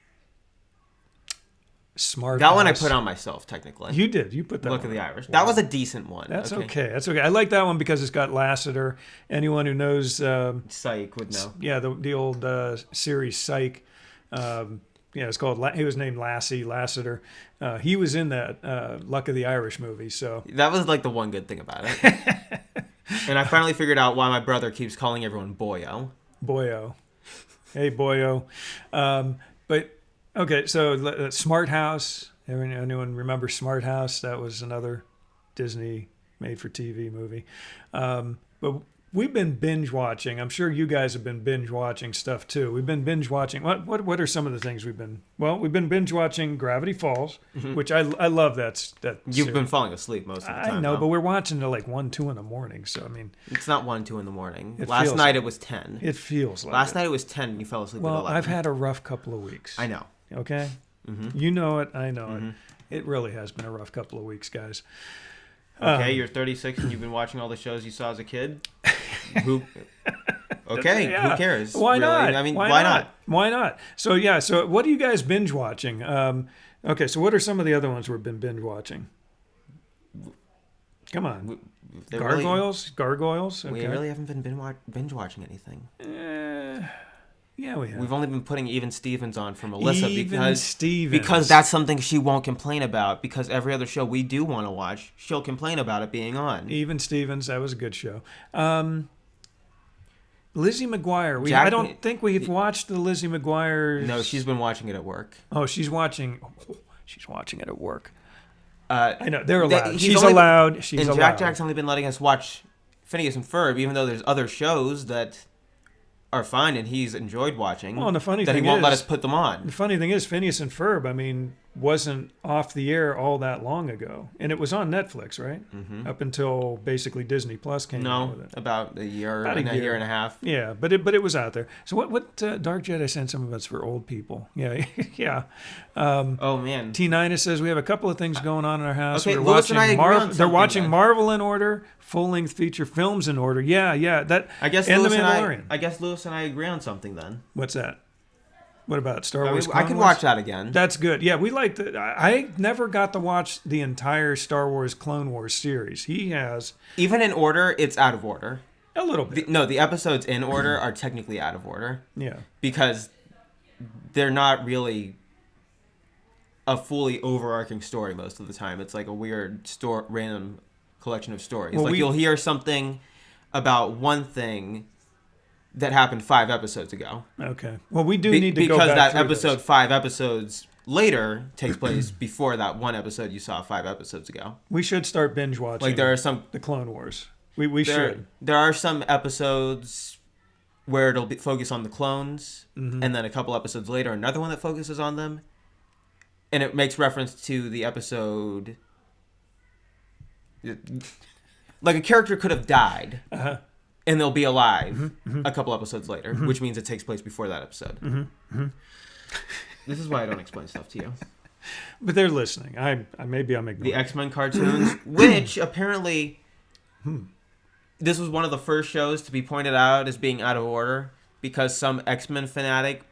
[SPEAKER 1] Smart
[SPEAKER 2] That
[SPEAKER 1] House.
[SPEAKER 2] one I put on myself, technically.
[SPEAKER 1] You did. You put that
[SPEAKER 2] Luck
[SPEAKER 1] one
[SPEAKER 2] of the
[SPEAKER 1] on.
[SPEAKER 2] Irish. That was a decent one.
[SPEAKER 1] That's okay. That's okay. I like that one because it's got Lasseter. Anyone who knows,
[SPEAKER 2] Psych would know.
[SPEAKER 1] yeah, the old series Psych. It's called. He was named Lasseter. He was in that Luck of the Irish movie. So
[SPEAKER 2] That was like the one good thing about it. And I finally figured out why my brother keeps calling everyone Boyo.
[SPEAKER 1] Boyo, hey Boyo, but okay. So Smart House. Anyone remember Smart House? That was another Disney made-for-TV movie. But we've been binge watching. I'm sure you guys have been binge watching stuff too. We've been binge watching. What are some of the things we've been? Well, we've been binge watching Gravity Falls, which I love. That
[SPEAKER 2] You've
[SPEAKER 1] series.
[SPEAKER 2] been falling asleep most of the time.
[SPEAKER 1] I know,
[SPEAKER 2] though.
[SPEAKER 1] but we're watching till like 1, 2 in the morning. So I mean,
[SPEAKER 2] It's not 1, 2 in the morning.
[SPEAKER 1] It
[SPEAKER 2] Last
[SPEAKER 1] feels
[SPEAKER 2] night
[SPEAKER 1] like
[SPEAKER 2] it was 10.
[SPEAKER 1] it feels like
[SPEAKER 2] Last
[SPEAKER 1] it.
[SPEAKER 2] night it was 10 and you fell asleep at
[SPEAKER 1] Well,
[SPEAKER 2] 11.
[SPEAKER 1] I've had a rough couple of weeks.
[SPEAKER 2] I know.
[SPEAKER 1] Okay, you know it. I know it. It really has been a rough couple of weeks, guys.
[SPEAKER 2] Okay, you're 36 and you've been watching all the shows you saw as a kid? Who? Okay,
[SPEAKER 1] Yeah.
[SPEAKER 2] who cares?
[SPEAKER 1] Why
[SPEAKER 2] really?
[SPEAKER 1] not?
[SPEAKER 2] I mean, why not?
[SPEAKER 1] Why not? So yeah. So what are you guys binge watching? Okay. So what are some of the other ones we've been binge watching? Come on.
[SPEAKER 2] They
[SPEAKER 1] Gargoyles. Gargoyles.
[SPEAKER 2] Really,
[SPEAKER 1] Okay.
[SPEAKER 2] we really haven't been binge watching anything.
[SPEAKER 1] Yeah, we have.
[SPEAKER 2] We've only been putting Even Stevens on for Melissa
[SPEAKER 1] Even Stevens.
[SPEAKER 2] because that's something she won't complain about. Because every other show we do want to watch, she'll complain about it being on.
[SPEAKER 1] Even Stevens. That was a good show. Lizzie McGuire.
[SPEAKER 2] Jack-
[SPEAKER 1] I don't think we've watched the Lizzie McGuire.
[SPEAKER 2] No, she's been watching it at work.
[SPEAKER 1] Oh, she's watching. She's watching it at work.
[SPEAKER 2] I
[SPEAKER 1] I know they're allowed.
[SPEAKER 2] he's
[SPEAKER 1] She's
[SPEAKER 2] only-
[SPEAKER 1] allowed. She's
[SPEAKER 2] and
[SPEAKER 1] allowed.
[SPEAKER 2] Jack's only been letting us watch Phineas and Ferb, even though there's other shows that are fine and he's enjoyed watching.
[SPEAKER 1] Well, and the funny
[SPEAKER 2] that
[SPEAKER 1] thing
[SPEAKER 2] he won't let
[SPEAKER 1] is-
[SPEAKER 2] us put them on.
[SPEAKER 1] The funny thing is, Phineas and Ferb, I mean, wasn't off the air all that long ago. And it was on Netflix, right? Up until basically Disney Plus came out
[SPEAKER 2] No,
[SPEAKER 1] with it.
[SPEAKER 2] about a year,
[SPEAKER 1] About
[SPEAKER 2] a year and a half.
[SPEAKER 1] Yeah, but it was out there. So what Dark Jedi sent some of us for old people. Yeah, yeah.
[SPEAKER 2] Oh man,
[SPEAKER 1] T9 says we have a couple of things going on in our house.
[SPEAKER 2] Okay,
[SPEAKER 1] We're
[SPEAKER 2] Lewis and I agree on
[SPEAKER 1] They're
[SPEAKER 2] something
[SPEAKER 1] watching
[SPEAKER 2] then.
[SPEAKER 1] Marvel in order, full-length feature films in order. Yeah. That
[SPEAKER 2] I guess
[SPEAKER 1] and
[SPEAKER 2] Lewis
[SPEAKER 1] The
[SPEAKER 2] and
[SPEAKER 1] Mandalorian.
[SPEAKER 2] I guess Lewis and I agree on something then.
[SPEAKER 1] What's that? What about Star Wars?
[SPEAKER 2] I could watch that again.
[SPEAKER 1] That's good. Yeah, we liked it. I never got to watch the entire Star Wars Clone Wars series. He has.
[SPEAKER 2] Even in order, it's out of order.
[SPEAKER 1] A little bit.
[SPEAKER 2] The episodes in order are technically out of order.
[SPEAKER 1] Yeah.
[SPEAKER 2] Because they're not really a fully overarching story most of the time. It's like a weird random collection of stories.
[SPEAKER 1] Well,
[SPEAKER 2] you'll hear something about one thing that happened 5 episodes ago.
[SPEAKER 1] Okay. Well, we do need to go back
[SPEAKER 2] because that
[SPEAKER 1] through
[SPEAKER 2] episode
[SPEAKER 1] those.
[SPEAKER 2] 5 episodes later takes place before that one episode you saw 5 episodes ago.
[SPEAKER 1] We should start binge watching.
[SPEAKER 2] There are some
[SPEAKER 1] the Clone Wars. We should.
[SPEAKER 2] There are some episodes where it'll focus on the clones, and then a couple episodes later, another one that focuses on them, and it makes reference to the episode. Like a character could have died, and they'll be alive a couple episodes later, which means it takes place before that episode. This is why I don't explain stuff to you.
[SPEAKER 1] But they're listening. I'm ignoring
[SPEAKER 2] the X-Men cartoons, which apparently. This was one of the first shows to be pointed out as being out of order because some X-Men fanatic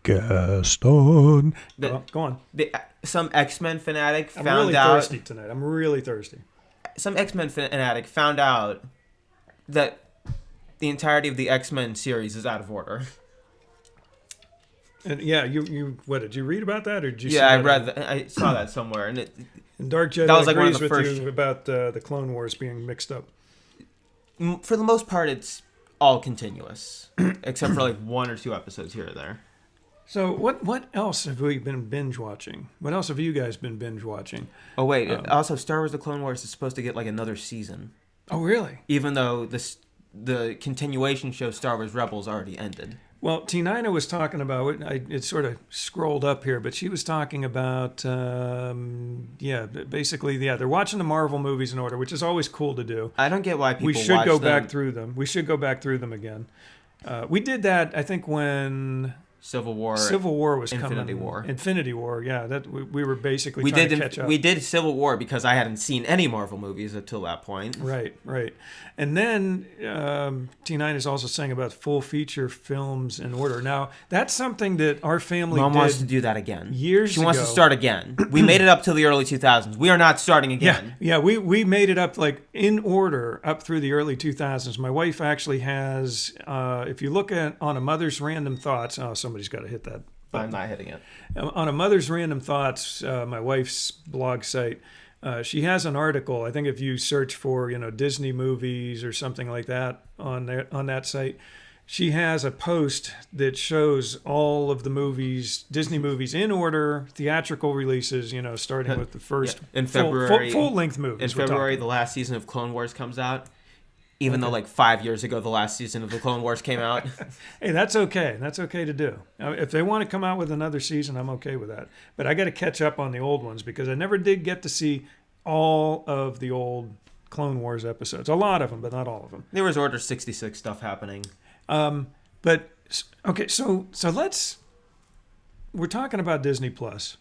[SPEAKER 1] Gaston. Go on.
[SPEAKER 2] Some X-Men fanatic found
[SPEAKER 1] I'm really
[SPEAKER 2] out.
[SPEAKER 1] thirsty tonight. I'm really thirsty.
[SPEAKER 2] Some X-Men fanatic found out that the entirety of the X-Men series is out of order.
[SPEAKER 1] And yeah, you what did you read about that or did you?
[SPEAKER 2] Yeah, I read that. I saw that somewhere, and
[SPEAKER 1] Dark Jedi
[SPEAKER 2] that was like
[SPEAKER 1] agrees
[SPEAKER 2] one of the
[SPEAKER 1] with
[SPEAKER 2] first
[SPEAKER 1] you about the Clone Wars being mixed up.
[SPEAKER 2] For the most part, it's all continuous, except for like 1 or 2 episodes here or there.
[SPEAKER 1] So what else have we been binge watching? What else have you guys been binge watching?
[SPEAKER 2] Oh wait, also Star Wars: The Clone Wars is supposed to get like another season.
[SPEAKER 1] Oh really?
[SPEAKER 2] Even though the continuation show Star Wars Rebels already ended.
[SPEAKER 1] Well, T9 was talking about it. It sort of scrolled up here, but she was talking about basically they're watching the Marvel movies in order, which is always cool to do.
[SPEAKER 2] I don't get why people.
[SPEAKER 1] We should
[SPEAKER 2] watch
[SPEAKER 1] go
[SPEAKER 2] them.
[SPEAKER 1] back through them. We should go back through them again. We did that, I think, when
[SPEAKER 2] Civil War
[SPEAKER 1] was
[SPEAKER 2] Infinity
[SPEAKER 1] coming.
[SPEAKER 2] War.
[SPEAKER 1] Infinity War, yeah. That we were basically trying to catch up.
[SPEAKER 2] We did Civil War because I hadn't seen any Marvel movies until that point.
[SPEAKER 1] Right. And then T9 is also saying about full feature films in order. Now, that's something that our family
[SPEAKER 2] Mom
[SPEAKER 1] did
[SPEAKER 2] wants to do that again.
[SPEAKER 1] She
[SPEAKER 2] wants to start again. We made it up to the early 2000s. We are not starting again.
[SPEAKER 1] Yeah, we made it up like in order up through the early 2000s. My wife actually has, if you look at on a Mother's Random Thoughts, somebody's got to hit that button.
[SPEAKER 2] I'm not hitting it.
[SPEAKER 1] On a Mother's Random Thoughts, my wife's blog site, she has an article. I think if you search for Disney movies or something like that on that site, she has a post that shows all of the movies, Disney movies in order, theatrical releases. Starting with the first
[SPEAKER 2] in February,
[SPEAKER 1] full length movies.
[SPEAKER 2] In February, the last season of Clone Wars comes out. Even though like 5 years ago the last season of the Clone Wars came out.
[SPEAKER 1] Hey, that's okay. That's okay to do. If they want to come out with another season, I'm okay with that. But I got to catch up on the old ones because I never did get to see all of the old Clone Wars episodes. A lot of them, but not all of them.
[SPEAKER 2] There was Order 66 stuff happening.
[SPEAKER 1] But okay, so we're talking about Disney Plus.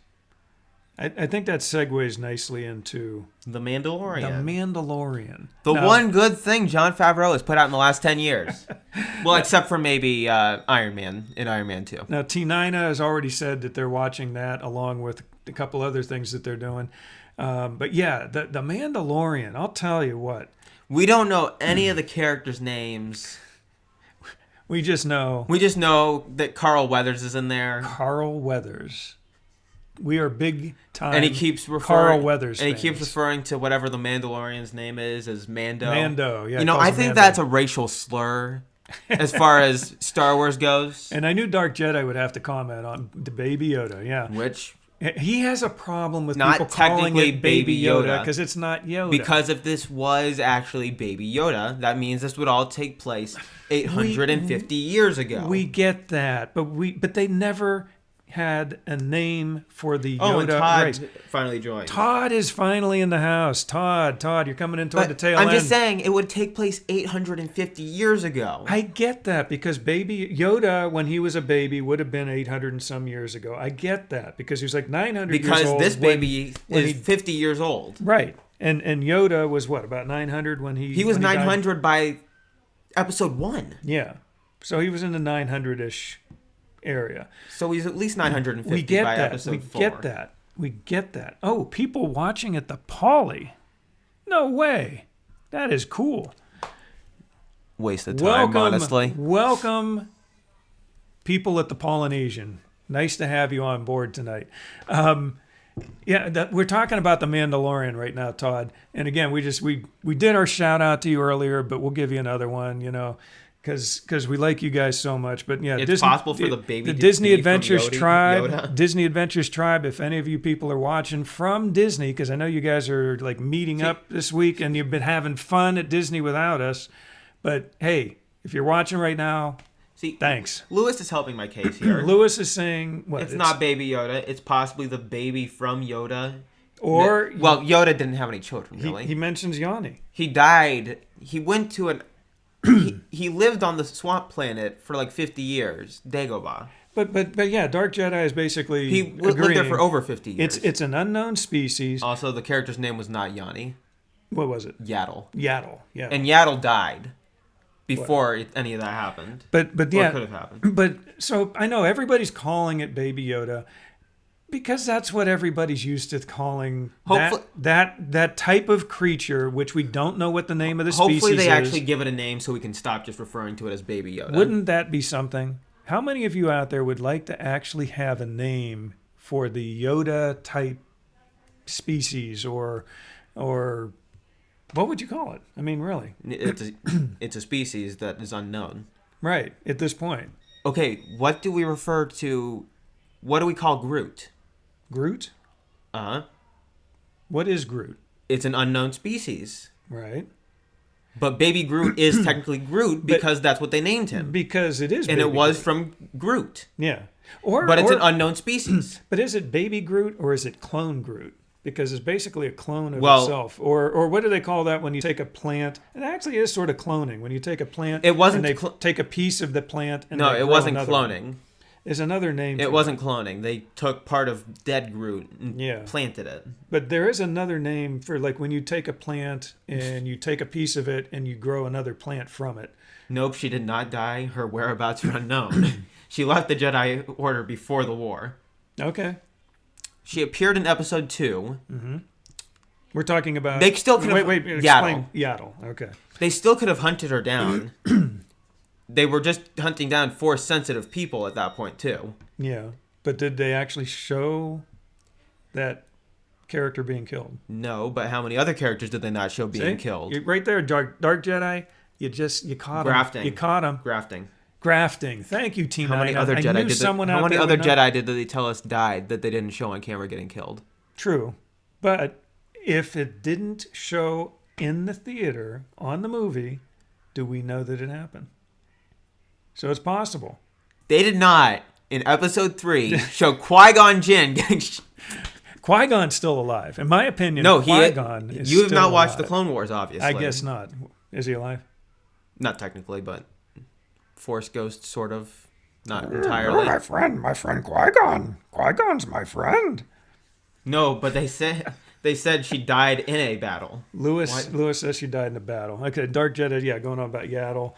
[SPEAKER 1] I think that segues nicely into
[SPEAKER 2] The Mandalorian.
[SPEAKER 1] The Mandalorian.
[SPEAKER 2] The one good thing Jon Favreau has put out in the last 10 years. Well, except for maybe Iron Man in Iron Man 2.
[SPEAKER 1] Now, T9 has already said that they're watching that along with a couple other things that they're doing. But yeah, the Mandalorian, I'll tell you what.
[SPEAKER 2] We don't know any of the characters' names.
[SPEAKER 1] We just know
[SPEAKER 2] that Carl Weathers is in there.
[SPEAKER 1] Carl Weathers. We are big time.
[SPEAKER 2] And he keeps referring
[SPEAKER 1] Carl Weathers.
[SPEAKER 2] And he
[SPEAKER 1] fans.
[SPEAKER 2] keeps referring to whatever the Mandalorian's name is as Mando.
[SPEAKER 1] Mando, yeah.
[SPEAKER 2] I think that's a racial slur as far as Star Wars goes.
[SPEAKER 1] And I knew Dark Jedi would have to comment on the Baby Yoda, yeah.
[SPEAKER 2] Which
[SPEAKER 1] he has a problem with
[SPEAKER 2] not
[SPEAKER 1] people calling
[SPEAKER 2] technically
[SPEAKER 1] it Baby Yoda
[SPEAKER 2] Yoda
[SPEAKER 1] because it's not Yoda.
[SPEAKER 2] Because if this was actually Baby Yoda, that means this would all take place 850 years ago.
[SPEAKER 1] We get that, but they never had a name for the Yoda
[SPEAKER 2] and Todd
[SPEAKER 1] race.
[SPEAKER 2] finally joined.
[SPEAKER 1] Todd is finally in the house. Todd, you're coming in toward the tail
[SPEAKER 2] I'm
[SPEAKER 1] end.
[SPEAKER 2] just saying, it would take place 850 years ago.
[SPEAKER 1] I get that because Baby Yoda, when he was a baby, would have been 800 and some years ago. I get that because he was like 900 years old.
[SPEAKER 2] Because this baby is 50 years old.
[SPEAKER 1] Right. And Yoda was what, about 900 when he...
[SPEAKER 2] He was 900 by episode 1.
[SPEAKER 1] Yeah. So he was in the 900-ish area.
[SPEAKER 2] So he's at least 950
[SPEAKER 1] We get
[SPEAKER 2] by
[SPEAKER 1] that.
[SPEAKER 2] episode 4.
[SPEAKER 1] We get that. Oh, people watching at the Poly. No way. That is cool.
[SPEAKER 2] Waste of time, honestly.
[SPEAKER 1] Welcome, people at the Polynesian. Nice to have you on board tonight. We're talking about the Mandalorian right now, Todd. And again, we did our shout out to you earlier, but we'll give you another one, because we like you guys so much. But yeah,
[SPEAKER 2] it's possible for the baby to
[SPEAKER 1] Disney
[SPEAKER 2] be from
[SPEAKER 1] Adventures Tribe.
[SPEAKER 2] Yoda.
[SPEAKER 1] Disney Adventures Tribe. If any of you people are watching from Disney, because I know you guys are like meeting up this week and you've been having fun at Disney without us. But hey, if you're watching right now, thanks.
[SPEAKER 2] Lewis is helping my case here.
[SPEAKER 1] Lewis is saying, what?
[SPEAKER 2] It's not Baby Yoda. It's possibly the baby from Yoda.
[SPEAKER 1] Or
[SPEAKER 2] Yoda didn't have any children, really.
[SPEAKER 1] He mentions Yanni.
[SPEAKER 2] He died. He went to an. he lived on the swamp planet for like 50 years, Dagobah.
[SPEAKER 1] But yeah, Dark Jedi is basically
[SPEAKER 2] he lived there for over 50 years.
[SPEAKER 1] It's an unknown species.
[SPEAKER 2] Also, the character's name was not Yanni.
[SPEAKER 1] What was it?
[SPEAKER 2] Yaddle.
[SPEAKER 1] Yaddle. Yeah.
[SPEAKER 2] And Yaddle died before any of that happened.
[SPEAKER 1] But yeah,
[SPEAKER 2] or could have happened.
[SPEAKER 1] But so I know everybody's calling it Baby Yoda because that's what everybody's used to calling that type of creature, which we don't know what the name of the species is.
[SPEAKER 2] Hopefully they actually give it a name so we can stop just referring to it as Baby Yoda.
[SPEAKER 1] Wouldn't that be something? How many of you out there would like to actually have a name for the Yoda type species or what would you call it? I mean, really.
[SPEAKER 2] It's a species that is unknown.
[SPEAKER 1] Right, at this point.
[SPEAKER 2] Okay, what do we refer to? What do we call Groot?
[SPEAKER 1] Groot?
[SPEAKER 2] Uh-huh.
[SPEAKER 1] What is Groot?
[SPEAKER 2] It's an unknown species.
[SPEAKER 1] Right.
[SPEAKER 2] But Baby Groot is technically Groot because that's what they named him.
[SPEAKER 1] Because it is
[SPEAKER 2] and
[SPEAKER 1] Baby
[SPEAKER 2] it was
[SPEAKER 1] Groot.
[SPEAKER 2] from Groot.
[SPEAKER 1] Yeah.
[SPEAKER 2] But it's an unknown species.
[SPEAKER 1] But is it Baby Groot or is it clone Groot? Because it's basically a clone of itself. Or what do they call that when you take a plant? It actually is sort of cloning. When you take a plant and they take a piece of the plant and
[SPEAKER 2] it wasn't cloning.
[SPEAKER 1] There's another name.
[SPEAKER 2] It wasn't cloning. They took part of dead Groot and planted it.
[SPEAKER 1] But there is another name for like when you take a plant and you take a piece of it and you grow another plant from it.
[SPEAKER 2] Nope, she did not die. Her whereabouts are unknown. She left the Jedi Order before the war.
[SPEAKER 1] Okay.
[SPEAKER 2] She appeared in episode 2.
[SPEAKER 1] Mm-hmm. We're talking about...
[SPEAKER 2] They still could have...
[SPEAKER 1] Wait, explain. Yaddle. Okay.
[SPEAKER 2] They still could have hunted her down. They were just hunting down Force-sensitive people at that point, too.
[SPEAKER 1] Yeah. But did they actually show that character being killed?
[SPEAKER 2] No, but how many other characters did they not show being killed?
[SPEAKER 1] Right there, Dark Jedi. You caught
[SPEAKER 2] Grafting.
[SPEAKER 1] him. You caught him. Grafting. Thank you, T9.
[SPEAKER 2] How many other Jedi did they tell us died that they didn't show on camera getting killed?
[SPEAKER 1] True. But if it didn't show in the theater on the movie, do we know that it happened? So it's possible.
[SPEAKER 2] They did not, in episode 3, show Qui-Gon Jinn getting...
[SPEAKER 1] Qui-Gon's still alive. In my opinion,
[SPEAKER 2] no,
[SPEAKER 1] Qui-Gon is
[SPEAKER 2] You have
[SPEAKER 1] still
[SPEAKER 2] not watched
[SPEAKER 1] alive.
[SPEAKER 2] the Clone Wars, obviously.
[SPEAKER 1] I guess not. Is he alive?
[SPEAKER 2] Not technically, but Force Ghost, sort of. Not entirely.
[SPEAKER 1] You're my friend Qui-Gon. Qui-Gon's my friend.
[SPEAKER 2] No, but they said she died in a battle.
[SPEAKER 1] Lewis says she died in a battle. Okay, Dark Jedi, going on about Yaddle.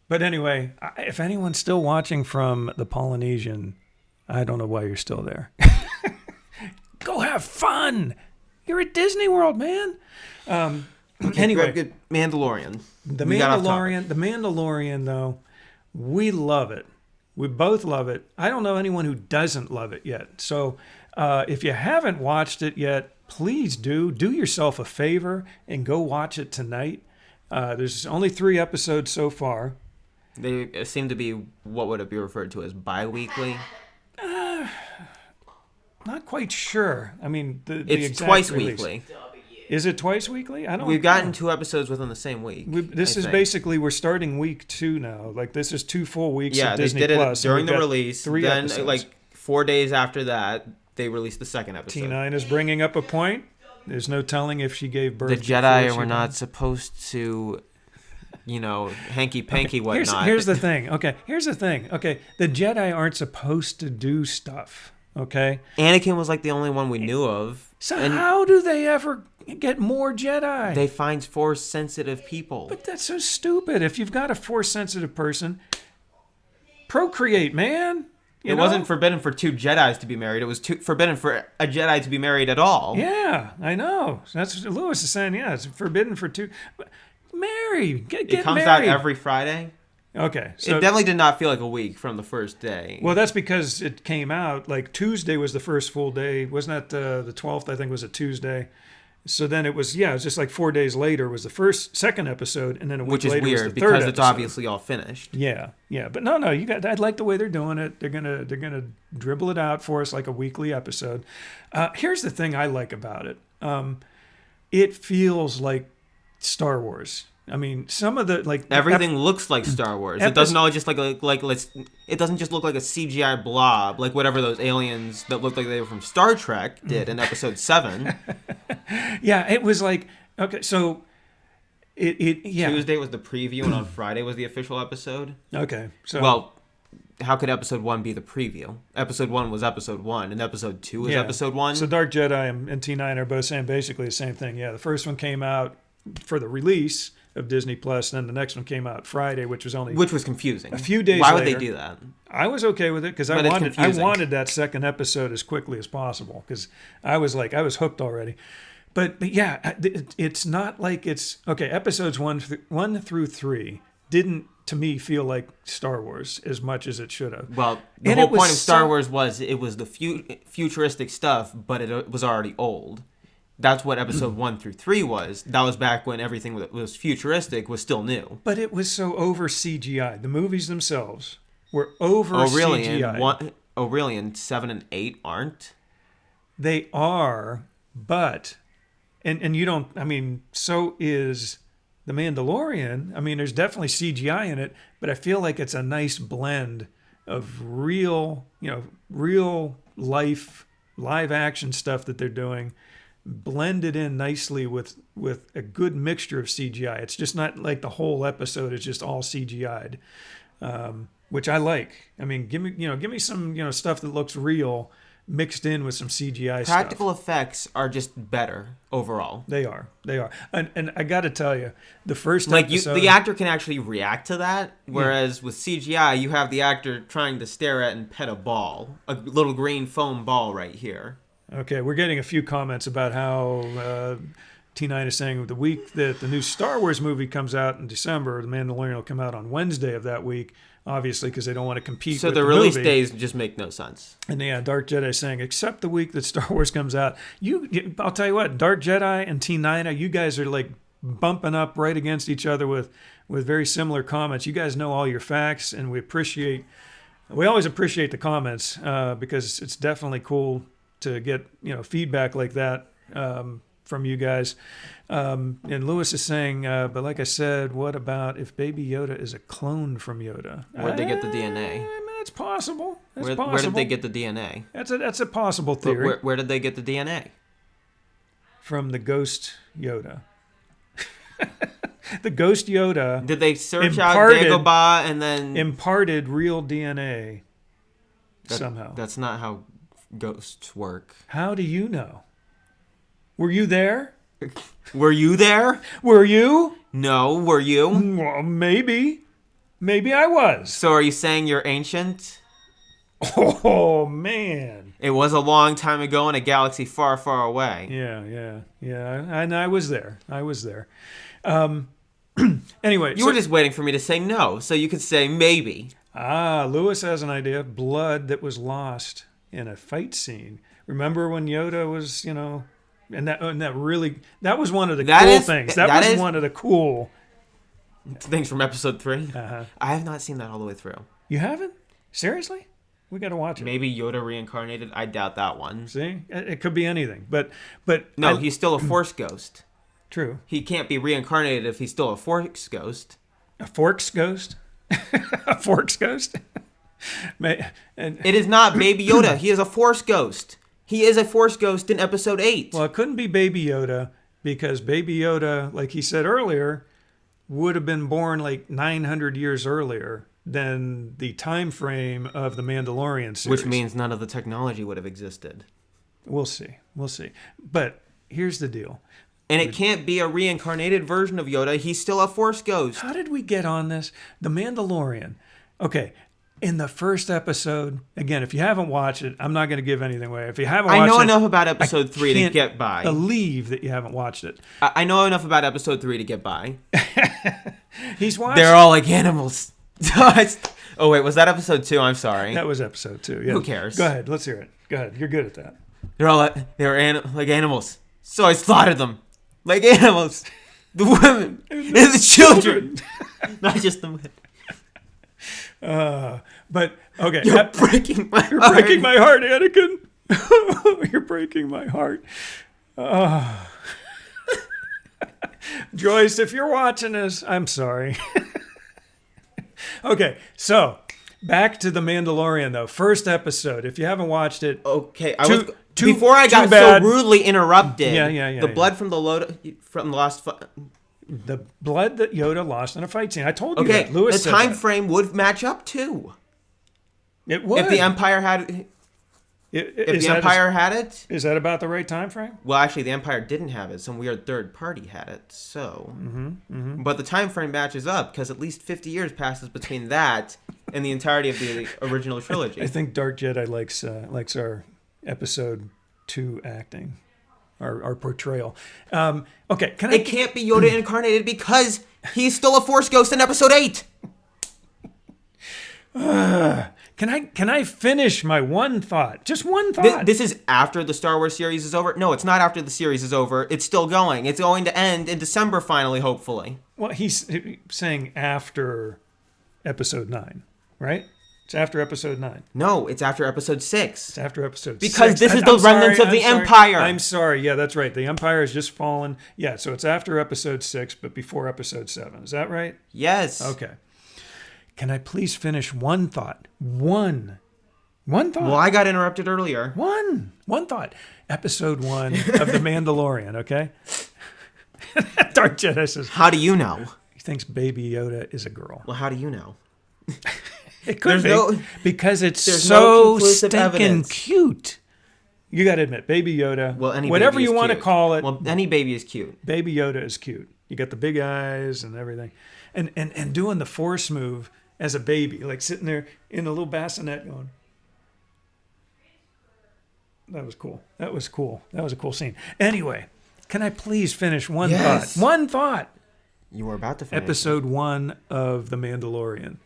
[SPEAKER 1] But anyway, if anyone's still watching from the Polynesian, I don't know why you're still there. Go have fun. You're at Disney World, man. Anyway,
[SPEAKER 2] Mandalorian.
[SPEAKER 1] The Mandalorian, though, we love it. We both love it. I don't know anyone who doesn't love it yet. So if you haven't watched it yet, please do yourself a favor and go watch it tonight. There's only 3 episodes so far.
[SPEAKER 2] They seem to be, what would it be referred to as, bi-weekly?
[SPEAKER 1] Not quite sure. I mean,
[SPEAKER 2] it's twice weekly.
[SPEAKER 1] Is it twice weekly? I don't.
[SPEAKER 2] We've gotten 2 episodes within the same week.
[SPEAKER 1] This is basically, we're starting week 2 now. Like, this is 2 full weeks of Disney
[SPEAKER 2] Plus. Yeah, they did
[SPEAKER 1] Plus,
[SPEAKER 2] it during the release.
[SPEAKER 1] 3
[SPEAKER 2] then,
[SPEAKER 1] episodes.
[SPEAKER 2] like, 4 days after that, they released the second episode.
[SPEAKER 1] T9 is bringing up a point. There's no telling if she gave birth.
[SPEAKER 2] The Jedi were not supposed to, hanky-panky whatnot.
[SPEAKER 1] Here's the thing. Okay, the Jedi aren't supposed to do stuff. Okay.
[SPEAKER 2] Anakin was like the only one we knew of.
[SPEAKER 1] So
[SPEAKER 2] and
[SPEAKER 1] how do they ever get more Jedi?
[SPEAKER 2] they find Force-sensitive people.
[SPEAKER 1] But that's so stupid. If you've got a Force-sensitive person, procreate, man. You
[SPEAKER 2] It
[SPEAKER 1] know?
[SPEAKER 2] wasn't forbidden for two Jedis to be married. It was forbidden for a Jedi to be married at all.
[SPEAKER 1] Yeah, I know. That's what Lewis is saying. Yeah, it's forbidden for two. Marry. Get
[SPEAKER 2] It comes
[SPEAKER 1] married.
[SPEAKER 2] out every Friday.
[SPEAKER 1] Okay.
[SPEAKER 2] It
[SPEAKER 1] So,
[SPEAKER 2] definitely did not feel like a week from the first day.
[SPEAKER 1] well, that's because it came out, like Tuesday was the first full day. Wasn't that the 12th, I think, was a Tuesday. So then it was just like 4 days later was the second episode, and then a week
[SPEAKER 2] which is
[SPEAKER 1] later was the
[SPEAKER 2] weird
[SPEAKER 1] third
[SPEAKER 2] because it's
[SPEAKER 1] episode.
[SPEAKER 2] obviously all finished.
[SPEAKER 1] Yeah, but no, I like the way they're doing it. They're gonna dribble it out for us like a weekly episode. Here's the thing I like about it. It feels like Star Wars. I mean, some of the
[SPEAKER 2] Everything looks like Star Wars. It doesn't all just it doesn't just look like a CGI blob like whatever those aliens that looked like they were from Star Trek did in Episode 7.
[SPEAKER 1] Yeah, it was like okay, so yeah.
[SPEAKER 2] Tuesday was the preview and on Friday was the official episode.
[SPEAKER 1] Okay, so
[SPEAKER 2] Well, how could Episode 1 be the preview? Episode 1 was Episode 1 and Episode 2 is Episode 1.
[SPEAKER 1] So Dark Jedi and T9 are both saying basically the same thing. Yeah, the first one came out for the release of Disney Plus, and then the next one came out Friday, which was
[SPEAKER 2] confusing.
[SPEAKER 1] a few days
[SPEAKER 2] Why would
[SPEAKER 1] later.
[SPEAKER 2] they do that?
[SPEAKER 1] I was okay with it because
[SPEAKER 2] But it's
[SPEAKER 1] I
[SPEAKER 2] confusing.
[SPEAKER 1] wanted that second episode as quickly as possible because I was hooked already. But yeah, it's not like it's okay. Episodes 1 through 3 didn't to me feel like Star Wars as much as it should have.
[SPEAKER 2] Well, the
[SPEAKER 1] And
[SPEAKER 2] whole
[SPEAKER 1] it was
[SPEAKER 2] point of Star
[SPEAKER 1] so-
[SPEAKER 2] Wars was it was the futuristic stuff, but it was already old. That's what Episode 1 through 3 was. That was back when everything that was futuristic was still new.
[SPEAKER 1] But it was so over CGI. The movies themselves were over
[SPEAKER 2] Aurelian,
[SPEAKER 1] CGI.
[SPEAKER 2] Aurelian 7 and 8 aren't.
[SPEAKER 1] They are, but and you don't. I mean, so is the Mandalorian. I mean, there's definitely CGI in it, but I feel like it's a nice blend of real life, live action stuff that they're doing, blended in nicely with a good mixture of CGI. It's just not like the whole episode is just all CGI'd, which I like. I mean, give me some stuff that looks real mixed in with some CGI stuff.
[SPEAKER 2] Practical effects are just better overall.
[SPEAKER 1] They are, and I got to tell you, the first
[SPEAKER 2] Like
[SPEAKER 1] episode,
[SPEAKER 2] the actor can actually react to that, whereas with CGI, you have the actor trying to stare at and pet a ball, a little green foam ball right here.
[SPEAKER 1] Okay, we're getting a few comments about how T9 is saying the week that the new Star Wars movie comes out in December, The Mandalorian will come out on Wednesday of that week, obviously because they don't want to compete
[SPEAKER 2] So
[SPEAKER 1] with
[SPEAKER 2] the
[SPEAKER 1] the
[SPEAKER 2] release
[SPEAKER 1] movie.
[SPEAKER 2] days just make no sense.
[SPEAKER 1] And yeah, Dark Jedi saying, except the week that Star Wars comes out. I'll tell you what, Dark Jedi and T9, you guys are like bumping up right against each other with very similar comments. You guys know all your facts, and we always appreciate the comments because it's definitely cool to get feedback like that from you guys. And Lewis is saying, but like I said, what about if Baby Yoda is a clone from Yoda?
[SPEAKER 2] Where'd they get the DNA?
[SPEAKER 1] I mean, it's possible.
[SPEAKER 2] Where did they get the DNA?
[SPEAKER 1] That's a possible theory.
[SPEAKER 2] Where did they get the DNA?
[SPEAKER 1] From the ghost Yoda. The ghost Yoda
[SPEAKER 2] Did they search
[SPEAKER 1] Imparted-
[SPEAKER 2] out Dagobah and then...
[SPEAKER 1] imparted real DNA somehow.
[SPEAKER 2] That's not how ghosts work.
[SPEAKER 1] How do you know? Were you there?
[SPEAKER 2] Were you there?
[SPEAKER 1] Were you?
[SPEAKER 2] No, were you?
[SPEAKER 1] Well, maybe. Maybe I was.
[SPEAKER 2] So are you saying you're ancient?
[SPEAKER 1] Oh, man.
[SPEAKER 2] It was a long time ago in a galaxy far, far away.
[SPEAKER 1] Yeah. And I was there. Anyway.
[SPEAKER 2] You were just waiting for me to say no, so you could say maybe.
[SPEAKER 1] Lewis has an idea. Blood that was lost in a fight scene. Remember when Yoda was, and that was one of the cool things. That was one of the cool
[SPEAKER 2] things from Episode 3.
[SPEAKER 1] Uh-huh.
[SPEAKER 2] I have not seen that all the way through.
[SPEAKER 1] You haven't? Seriously? We got to watch it.
[SPEAKER 2] Maybe Yoda reincarnated. I doubt that one.
[SPEAKER 1] See, it could be anything, but
[SPEAKER 2] no, he's still a Force ghost.
[SPEAKER 1] True.
[SPEAKER 2] He can't be reincarnated if he's still a Force ghost.
[SPEAKER 1] A Forks ghost. A Forks ghost.
[SPEAKER 2] It is not Baby Yoda. He is a Force ghost. He is a Force ghost in Episode 8.
[SPEAKER 1] Well, it couldn't be Baby Yoda because Baby Yoda, like he said earlier, would have been born like 900 years earlier. than the time frame of the Mandalorian series.
[SPEAKER 2] Which means none of the technology would have existed.
[SPEAKER 1] We'll see. But here's the deal.
[SPEAKER 2] And it can't be a reincarnated version of Yoda. He's still a Force ghost.
[SPEAKER 1] How did we get on this? The Mandalorian. Okay. In the first episode, again, if you haven't watched it, I'm not going to give anything away. If you haven't watched it,
[SPEAKER 2] I know enough about episode 3 to get by.
[SPEAKER 1] Believe that you haven't watched it.
[SPEAKER 2] I know enough about episode 3 to get by.
[SPEAKER 1] He's watched.
[SPEAKER 2] They're all like animals. Oh, wait, was that episode 2? I'm sorry.
[SPEAKER 1] That was episode 2. Yeah.
[SPEAKER 2] Who cares?
[SPEAKER 1] Go ahead. Let's hear it. Go ahead. You're good at that.
[SPEAKER 2] Like animals. So I slaughtered them. Like animals. The women and the children. Not just the women.
[SPEAKER 1] But okay,
[SPEAKER 2] You're breaking my heart.
[SPEAKER 1] You're breaking my heart, Anakin. You're breaking my heart. Joyce, if you're watching this, I'm sorry. Okay, so back to the Mandalorian though. First episode. If you haven't watched it,
[SPEAKER 2] okay, before I got so rudely interrupted.
[SPEAKER 1] Yeah.
[SPEAKER 2] The blood from the lost.
[SPEAKER 1] The blood that Yoda lost in a fight scene. I told you
[SPEAKER 2] okay,
[SPEAKER 1] that. Lewis
[SPEAKER 2] the
[SPEAKER 1] said
[SPEAKER 2] time
[SPEAKER 1] that.
[SPEAKER 2] frame would match up too.
[SPEAKER 1] It would.
[SPEAKER 2] If the Empire had. If the Empire had it.
[SPEAKER 1] Is that about the right time frame?
[SPEAKER 2] Well, actually, the Empire didn't have it. Some weird third party had it. So. But the time frame matches up because at least 50 years passes between that and the entirety of the original trilogy.
[SPEAKER 1] I think Dark Jedi likes our episode 2 acting. Our portrayal. Okay,
[SPEAKER 2] It can't be Yoda incarnated because he's still a Force ghost in episode 8.
[SPEAKER 1] Can I finish my one thought? Just one thought.
[SPEAKER 2] This is after the Star Wars series is over? No, it's not after the series is over. It's still going. It's going to end in December finally, hopefully.
[SPEAKER 1] Well, he's saying after episode 9, right? It's after episode 9.
[SPEAKER 2] No, it's after episode 6.
[SPEAKER 1] It's after episode 6.
[SPEAKER 2] Because this is the remnants of the Empire.
[SPEAKER 1] I'm sorry. Yeah, that's right. The Empire has just fallen. Yeah, so it's after episode 6, but before episode 7. Is that right?
[SPEAKER 2] Yes.
[SPEAKER 1] Okay. Can I please finish one thought? One thought.
[SPEAKER 2] Well, I got interrupted earlier.
[SPEAKER 1] One thought. Episode 1 of The Mandalorian, okay? Dark Jedi says,
[SPEAKER 2] How do you know?
[SPEAKER 1] he thinks Baby Yoda is a girl.
[SPEAKER 2] Well, how do you know?
[SPEAKER 1] It could be. Because it's
[SPEAKER 2] there's
[SPEAKER 1] so
[SPEAKER 2] no conclusive
[SPEAKER 1] stinking
[SPEAKER 2] evidence.
[SPEAKER 1] cute. You got to admit, Baby Yoda,
[SPEAKER 2] Well, any
[SPEAKER 1] whatever
[SPEAKER 2] baby
[SPEAKER 1] you
[SPEAKER 2] is
[SPEAKER 1] want to
[SPEAKER 2] cute.
[SPEAKER 1] call it,
[SPEAKER 2] Well, any baby is cute.
[SPEAKER 1] Baby Yoda is cute. You got the big eyes and everything. And doing the Force move as a baby, like sitting there in a little bassinet going. That was cool. That was a cool scene. Anyway, can I please finish one
[SPEAKER 2] Yes.
[SPEAKER 1] thought? One thought.
[SPEAKER 2] You were about to finish.
[SPEAKER 1] Episode 1 of The Mandalorian.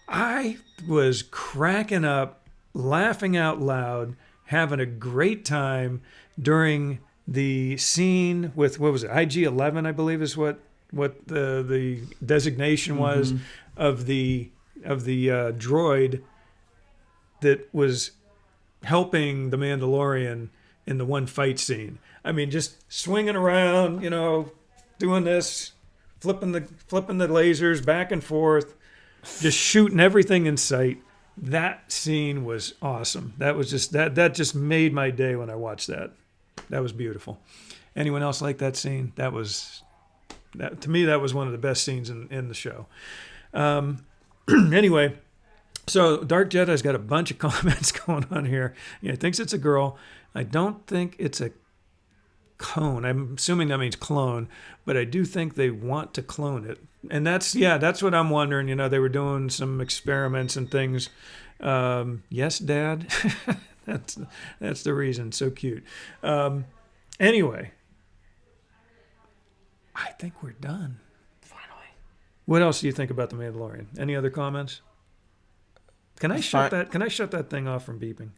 [SPEAKER 1] I was cracking up, laughing out loud, having a great time during the scene with, what was it, IG-11, I believe is what the designation was of the droid that was helping the Mandalorian in the one fight scene. I mean, just swinging around, doing this, flipping the lasers back and forth, just shooting everything in sight. That scene was awesome. That was just that just made my day when I watched that. That was beautiful. Anyone else like that scene? To me, that was one of the best scenes in the show. Anyway, so Dark Jedi's got a bunch of comments going on here. He thinks it's a girl. I don't think it's a clone. I'm assuming that means clone, but I do think they want to clone it. And that's what I'm wondering. They were doing some experiments and things. Yes, Dad. That's the reason. So cute. Anyway, I think we're done. Finally. What else do you think about The Mandalorian? Any other comments? Can I shut that thing off from beeping?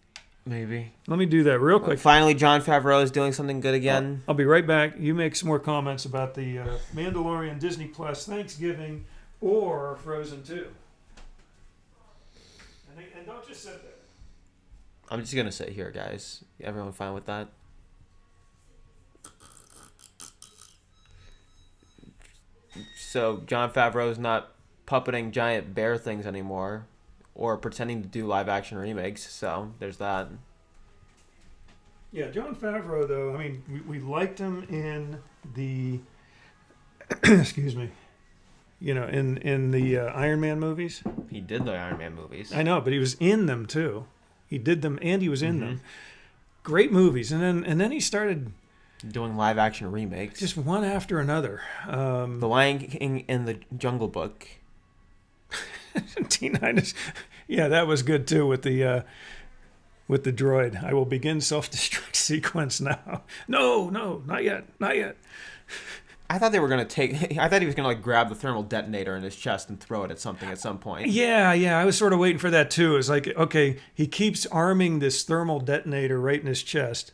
[SPEAKER 2] Maybe.
[SPEAKER 1] Let me do that real quick.
[SPEAKER 2] Finally, Jon Favreau is doing something good again.
[SPEAKER 1] I'll be right back. You make some more comments about the Mandalorian Disney Plus Thanksgiving or Frozen 2. And don't just sit there.
[SPEAKER 2] I'm just going to sit here, guys. Everyone fine with that? So, Jon Favreau's not puppeting giant bear things anymore or pretending to do live-action remakes, so there's that.
[SPEAKER 1] Yeah, Jon Favreau, though, I mean, we liked him in the... excuse me. in the Iron Man movies.
[SPEAKER 2] He did the Iron Man movies.
[SPEAKER 1] I know, but he was in them too. He did them, and he was in them. Great movies, and then he started
[SPEAKER 2] doing live action remakes,
[SPEAKER 1] just one after another.
[SPEAKER 2] The Lion King and the Jungle Book.
[SPEAKER 1] T9 is, yeah, that was good too with the droid. I will begin self-destruct sequence now. No, not yet.
[SPEAKER 2] I thought they were gonna I thought he was gonna like grab the thermal detonator in his chest and throw it at something at some point.
[SPEAKER 1] Yeah. I was sort of waiting for that too. It's like, okay, he keeps arming this thermal detonator right in his chest,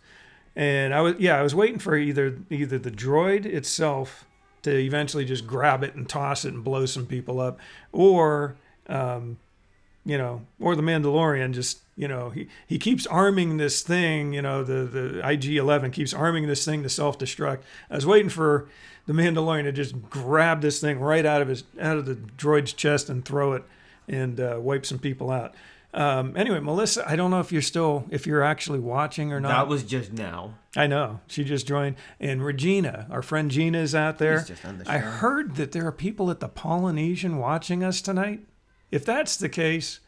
[SPEAKER 1] and I was waiting for either the droid itself to eventually just grab it and toss it and blow some people up, or or the Mandalorian just, he keeps arming this thing, the IG-11 keeps arming this thing to self-destruct. I was waiting for the Mandalorian to just grab this thing right out of the droid's chest and throw it and wipe some people out. Anyway, Melissa, I don't know if you're actually watching or not.
[SPEAKER 2] That was just now.
[SPEAKER 1] I know. She just joined. And Regina, our friend Gina, is out there.
[SPEAKER 2] She's just on the show.
[SPEAKER 1] I heard that there are people at the Polynesian watching us tonight. If that's the case,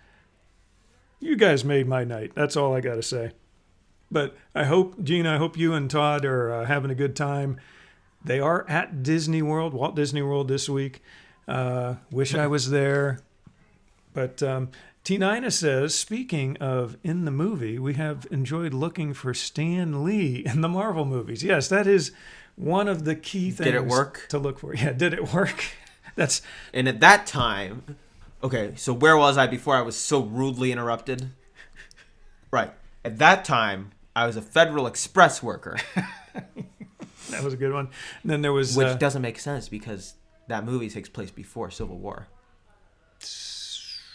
[SPEAKER 1] you guys made my night. That's all I got to say. But Gina, I hope you and Todd are having a good time. They are at Disney World, Walt Disney World this week. Wish I was there. But T9 says, speaking of in the movie, we have enjoyed looking for Stan Lee in the Marvel movies. Yes, that is one of the key things
[SPEAKER 2] Did it work?
[SPEAKER 1] To look for. Yeah, did it work?
[SPEAKER 2] And at that time, okay, so where was I before I was so rudely interrupted? Right. At that time, I was a Federal Express worker.
[SPEAKER 1] That was a good one. And then there was...
[SPEAKER 2] Which doesn't make sense because that movie takes place before Civil War.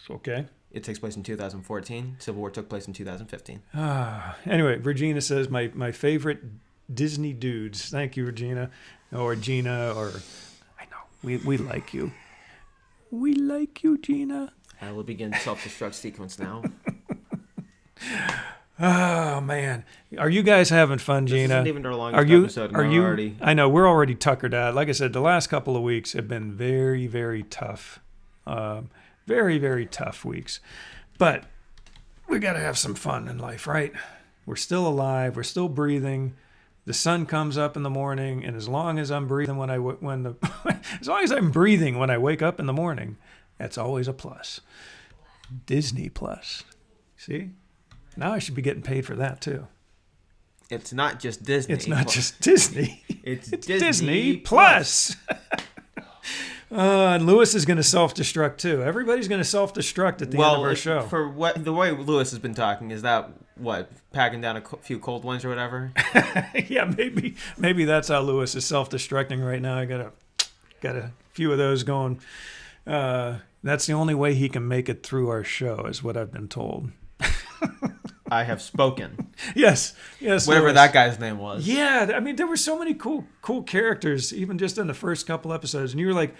[SPEAKER 1] Okay.
[SPEAKER 2] It takes place in 2014. Civil War took place in 2015.
[SPEAKER 1] Anyway, Regina says, my favorite Disney dudes. Thank you, Regina. Or Gina, or... I know. We like you. We like you, Gina.
[SPEAKER 2] I will begin self-destruct sequence now.
[SPEAKER 1] Oh, man. Are you guys having fun, Gina?
[SPEAKER 2] This isn't even our longest episode. Already...
[SPEAKER 1] I know. We're already tuckered out. Like I said, the last couple of weeks have been very, very tough. Very, very tough weeks. But we got to have some fun in life, right? We're still alive. We're still breathing. The sun comes up in the morning, and as long as I'm breathing as long as I'm breathing when I wake up in the morning, that's always a plus. Disney Plus. See? Now I should be getting paid for that too.
[SPEAKER 2] It's not just Disney.
[SPEAKER 1] It's not just Disney.
[SPEAKER 2] It's
[SPEAKER 1] Disney Plus. And Lewis is going to self-destruct too. Everybody's going to self-destruct at the end of our show.
[SPEAKER 2] For what the way Lewis has been talking, is that what, packing down a few cold ones or whatever?
[SPEAKER 1] Yeah, maybe that's how Lewis is self-destructing right now. I got a few of those going. That's the only way he can make it through our show, is what I've been told.
[SPEAKER 2] I have spoken.
[SPEAKER 1] Yes.
[SPEAKER 2] Whatever
[SPEAKER 1] Lewis.
[SPEAKER 2] That guy's name was.
[SPEAKER 1] Yeah, I mean, there were so many cool characters, even just in the first couple episodes, and you were like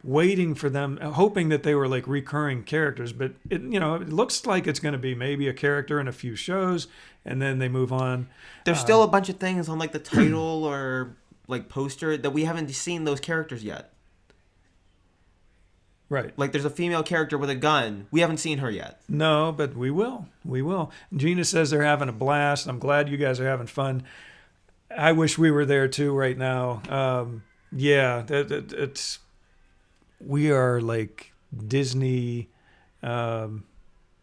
[SPEAKER 1] waiting for them, hoping that they were like recurring characters. But it looks like it's going to be maybe a character in a few shows, and then they move on.
[SPEAKER 2] There's still a bunch of things on like the title or like poster that we haven't seen those characters yet.
[SPEAKER 1] Right.
[SPEAKER 2] Like there's a female character with a gun. We haven't seen her yet.
[SPEAKER 1] No, but we will. Gina says they're having a blast. I'm glad you guys are having fun. I wish we were there too right now. We are like Disney, I don't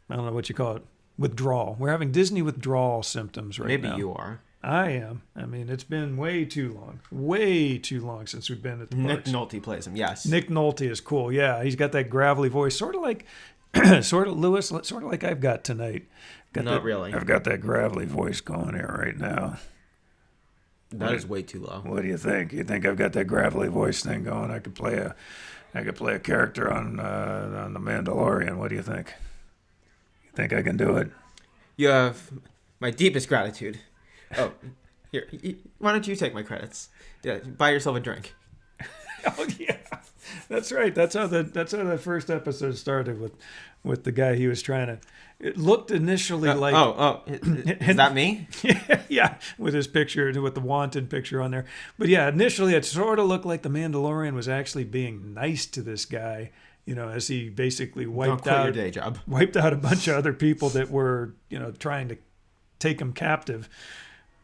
[SPEAKER 1] know what you call it, withdrawal. We're having Disney withdrawal symptoms right now.
[SPEAKER 2] Maybe you are.
[SPEAKER 1] I am. I mean, it's been way too long since we've been at the parks.
[SPEAKER 2] Nick Nolte plays him, yes.
[SPEAKER 1] Nick Nolte is cool. Yeah, he's got that gravelly voice, sort of like Lewis, sort of like I've got tonight.
[SPEAKER 2] Really.
[SPEAKER 1] I've got that gravelly voice going here right now.
[SPEAKER 2] That is way too low.
[SPEAKER 1] What do you think? You think I've got that gravelly voice thing going? I could play a character on the Mandalorian. What do you think? You think I can do it?
[SPEAKER 2] You have my deepest gratitude. Oh, here. Why don't you take my credits? Yeah, buy yourself a drink.
[SPEAKER 1] Oh yeah, that's right. That's how the first episode started with the guy he was trying to. It looked initially like
[SPEAKER 2] is that me?
[SPEAKER 1] yeah, with his picture, with the wanted picture on there. But yeah, initially it sort of looked like the Mandalorian was actually being nice to this guy, as he basically wiped
[SPEAKER 2] your
[SPEAKER 1] out
[SPEAKER 2] day job.
[SPEAKER 1] Wiped out a bunch of other people that were, trying to take him captive,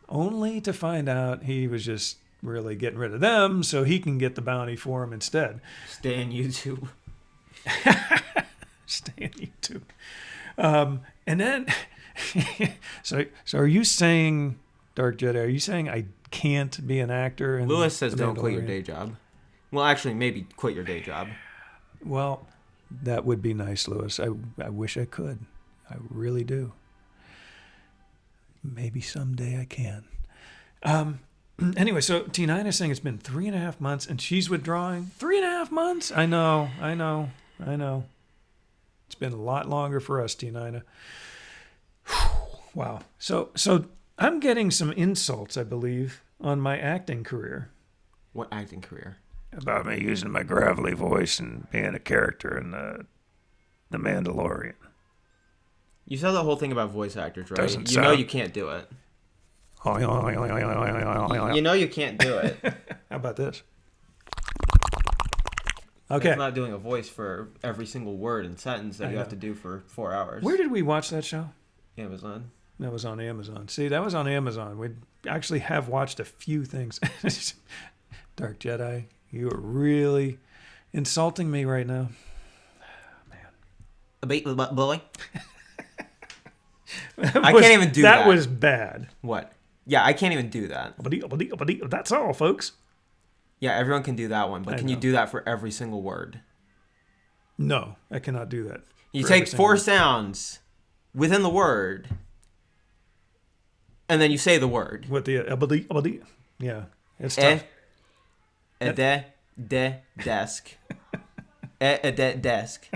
[SPEAKER 1] only to find out he was just really getting rid of them so he can get the bounty for him instead.
[SPEAKER 2] Stay on YouTube.
[SPEAKER 1] Stay on YouTube. And then, so are you saying, Dark Jedi, are you saying I can't be an actor? In
[SPEAKER 2] Lewis says
[SPEAKER 1] The
[SPEAKER 2] don't quit your
[SPEAKER 1] Mandalorian?
[SPEAKER 2] day job. Well, actually, maybe quit your day job.
[SPEAKER 1] Well, that would be nice, Lewis. I wish I could. I really do. Maybe someday I can. Anyway, so T9 is saying it's been 3.5 months and she's withdrawing. 3.5 months? I know. It's been a lot longer for us, T9. Wow. So I'm getting some insults, I believe, on my acting career.
[SPEAKER 2] What acting career?
[SPEAKER 1] About me using my gravelly voice and being a character in the Mandalorian.
[SPEAKER 2] You said the whole thing about voice actors, right?
[SPEAKER 1] Doesn't
[SPEAKER 2] You know
[SPEAKER 1] sound-
[SPEAKER 2] you can't do it.
[SPEAKER 1] How
[SPEAKER 2] You know you can't do it.
[SPEAKER 1] about this? Okay.
[SPEAKER 2] It's not doing a voice for every single word and sentence that
[SPEAKER 1] I
[SPEAKER 2] you have
[SPEAKER 1] know.
[SPEAKER 2] to do for 4 hours.
[SPEAKER 1] Where did we watch that show?
[SPEAKER 2] Amazon.
[SPEAKER 1] That was on Amazon. See, that was on Amazon. We actually have watched a few things. Dark Jedi, you are really insulting me right now.
[SPEAKER 2] A bait bully?
[SPEAKER 1] I
[SPEAKER 2] can't even do that.
[SPEAKER 1] That was bad.
[SPEAKER 2] What? Yeah, I can't even do that.
[SPEAKER 1] That's all, folks.
[SPEAKER 2] Yeah, everyone can do that one, but
[SPEAKER 1] I
[SPEAKER 2] can you
[SPEAKER 1] know.
[SPEAKER 2] do that for every single word?
[SPEAKER 1] No, I cannot do that.
[SPEAKER 2] You
[SPEAKER 1] for
[SPEAKER 2] take
[SPEAKER 1] every single
[SPEAKER 2] 4
[SPEAKER 1] word.
[SPEAKER 2] sounds within the word, and then you say the word.
[SPEAKER 1] With the yeah, it's
[SPEAKER 2] Eh,
[SPEAKER 1] tough.
[SPEAKER 2] desk. Desk.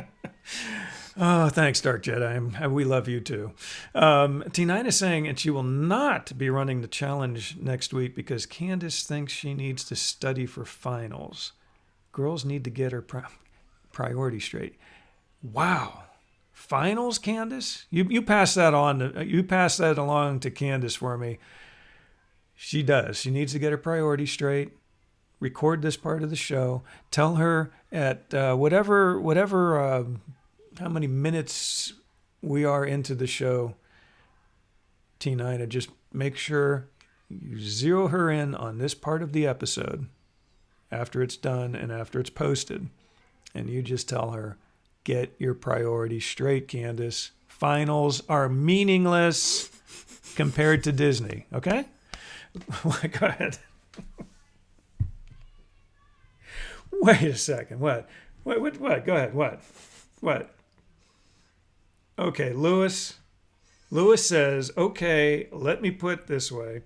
[SPEAKER 1] Oh, thanks, Dark Jedi. We love you too. T9 is saying, and she will not be running the challenge next week because Candace thinks she needs to study for finals. Girls need to get her priority straight. Wow. Finals, Candace? You pass that on. You pass that along to Candace for me. She does. She needs to get her priorities straight. Record this part of the show. Tell her at whatever how many minutes we are into the show, T9, to just make sure you zero her in on this part of the episode after it's done and after it's posted. And you just tell her, get your priorities straight, Candace. Finals are meaningless compared to Disney, okay? Go ahead. Wait a second. What? Go ahead. What? Okay, Lewis. Lewis says, okay, let me put it this way.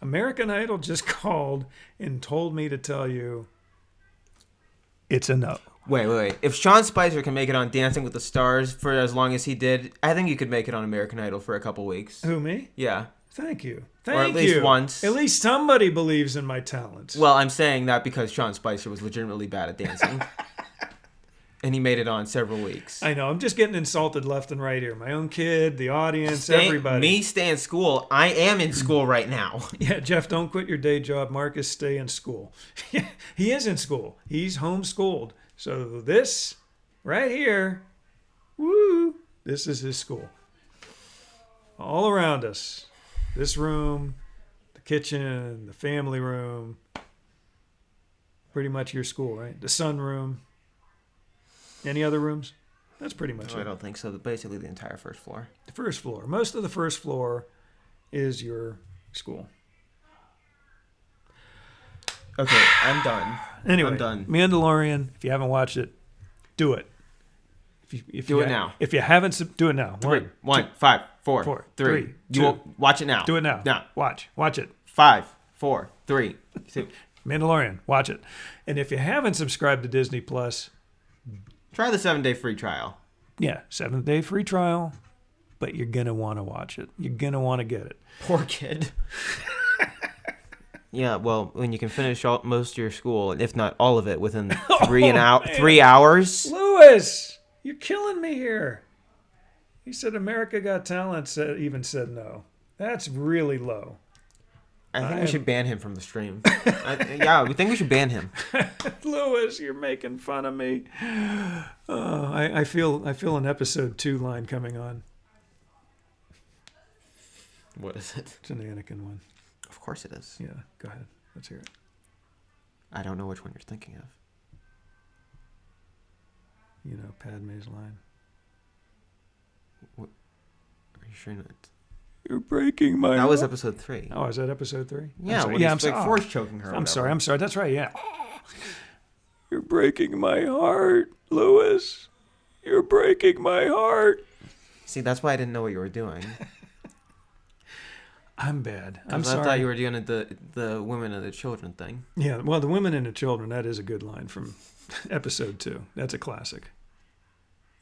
[SPEAKER 1] American Idol just called and told me to tell you it's a no.
[SPEAKER 2] Wait. If Sean Spicer can make it on Dancing with the Stars for as long as he did, I think you could make it on American Idol for a couple weeks.
[SPEAKER 1] Who, me?
[SPEAKER 2] Yeah.
[SPEAKER 1] Thank you.
[SPEAKER 2] Or at least once.
[SPEAKER 1] At least somebody believes in my talents.
[SPEAKER 2] Well, I'm saying that because Sean Spicer was legitimately bad at dancing. And he made it on several weeks.
[SPEAKER 1] I know. I'm just getting insulted left and right here. My own kid, the audience, everybody.
[SPEAKER 2] Me stay in school. I am in school right now.
[SPEAKER 1] Yeah, Jeff, don't quit your day job. Marcus, stay in school. He is in school. He's homeschooled. So this right here, woo, this is his school. All around us. This room, the kitchen, the family room. Pretty much your school, right? The sunroom. Any other rooms? That's pretty much
[SPEAKER 2] No, I
[SPEAKER 1] it.
[SPEAKER 2] don't think so. Basically the entire first floor.
[SPEAKER 1] The first floor. Most of the first floor is your school.
[SPEAKER 2] Okay, I'm done.
[SPEAKER 1] Anyway,
[SPEAKER 2] I'm done.
[SPEAKER 1] Mandalorian, if you haven't watched it, do it. If
[SPEAKER 2] Do
[SPEAKER 1] you
[SPEAKER 2] it now.
[SPEAKER 1] If you haven't, do it now.
[SPEAKER 2] 3, 1, 5, 4,
[SPEAKER 1] 4,
[SPEAKER 2] 3.
[SPEAKER 1] 3,
[SPEAKER 2] You
[SPEAKER 1] 2.
[SPEAKER 2] will watch it now.
[SPEAKER 1] Do it now.
[SPEAKER 2] Now.
[SPEAKER 1] Watch it.
[SPEAKER 2] 5, 4, 3, 2.
[SPEAKER 1] Mandalorian, watch it. And if you haven't subscribed to Disney Plus,
[SPEAKER 2] Try the 7-day free trial.
[SPEAKER 1] yeah, 7-day free trial, but you're going to want to watch it. You're going to want to get it.
[SPEAKER 2] Poor kid. Yeah, well, when you can finish most of your school, if not all of it, within 3 hours.
[SPEAKER 1] Lewis, you're killing me here. He said America Got Talent even said no. That's really low.
[SPEAKER 2] I think we should ban him from the stream. We think we should ban him.
[SPEAKER 1] Lewis, you're making fun of me. I feel an episode 2 line coming on.
[SPEAKER 2] What is it?
[SPEAKER 1] It's an Anakin one.
[SPEAKER 2] Of course it is.
[SPEAKER 1] Yeah, go ahead. Let's hear it.
[SPEAKER 2] I don't know which one you're thinking of.
[SPEAKER 1] You know, Padme's line.
[SPEAKER 2] What? Are you sure not?
[SPEAKER 1] You're breaking my heart.
[SPEAKER 2] That was episode 3.
[SPEAKER 1] Oh, is that episode 3?
[SPEAKER 2] Yeah, when he's like force choking her.
[SPEAKER 1] I'm sorry. That's right, yeah. You're breaking my heart, Lewis. You're breaking my heart.
[SPEAKER 2] See, that's why I didn't know what you were doing.
[SPEAKER 1] I'm bad. I'm
[SPEAKER 2] I
[SPEAKER 1] sorry.
[SPEAKER 2] thought you were doing the women and the children thing.
[SPEAKER 1] Yeah, well, the women and the children, that is a good line from episode 2. That's a classic.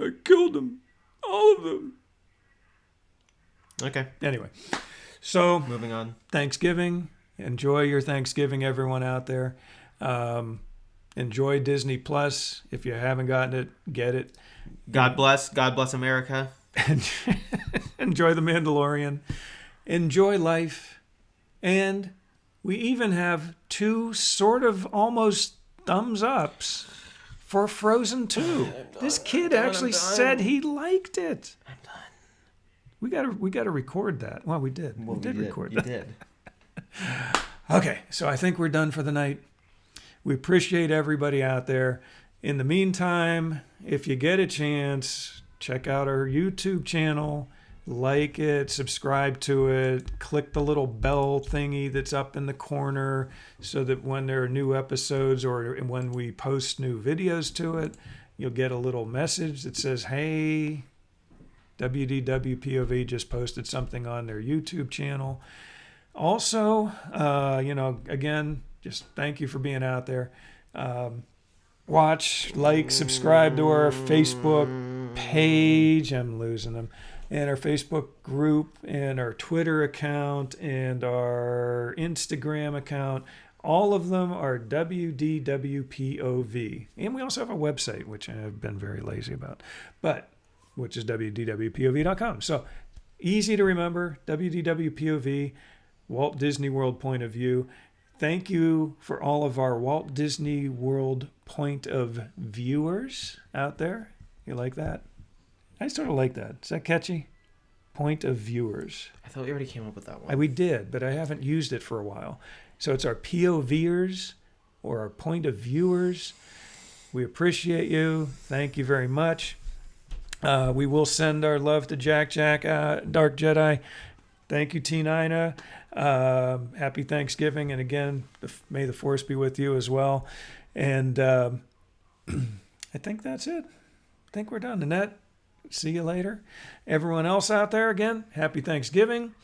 [SPEAKER 1] I killed them. All of them.
[SPEAKER 2] Okay.
[SPEAKER 1] Anyway, so
[SPEAKER 2] moving on.
[SPEAKER 1] Thanksgiving. Enjoy your Thanksgiving, everyone out there. Enjoy Disney Plus. If you haven't gotten it, get it.
[SPEAKER 2] God bless America.
[SPEAKER 1] Enjoy The Mandalorian. Enjoy life. And we even have 2 sort of almost thumbs ups for Frozen 2. This kid actually said he liked it.
[SPEAKER 2] I'm done.
[SPEAKER 1] We gotta record that. Well, we did.
[SPEAKER 2] Well,
[SPEAKER 1] we did record
[SPEAKER 2] you
[SPEAKER 1] that.
[SPEAKER 2] did.
[SPEAKER 1] Okay, so I think we're done for the night. We appreciate everybody out there. In the meantime, if you get a chance, check out our YouTube channel, like it, subscribe to it, click the little bell thingy that's up in the corner so that when there are new episodes or when we post new videos to it, you'll get a little message that says, hey, WDWpov just posted something on their YouTube channel. Also, again, just thank you for being out there. Watch, like, subscribe to our Facebook page. I'm losing them. And our Facebook group and our Twitter account and our Instagram account. All of them are WDWpov. And we also have a website, which I've been very lazy about, which is WDWpov.com. So easy to remember, WDWpov, Walt Disney World Point of View. Thank you for all of our Walt Disney World Point of Viewers out there. You like that? I sort of like that. Is that catchy? Point of Viewers.
[SPEAKER 2] I thought we already came up with that one.
[SPEAKER 1] We did, but I haven't used it for a while. So it's our POVers or our Point of Viewers. We appreciate you. Thank you very much. We will send our love to Jack Dark Jedi. Thank you, T9. Happy Thanksgiving. And again, may the Force be with you as well. And I think that's it. I think we're done. Annette, see you later. Everyone else out there, again, happy Thanksgiving.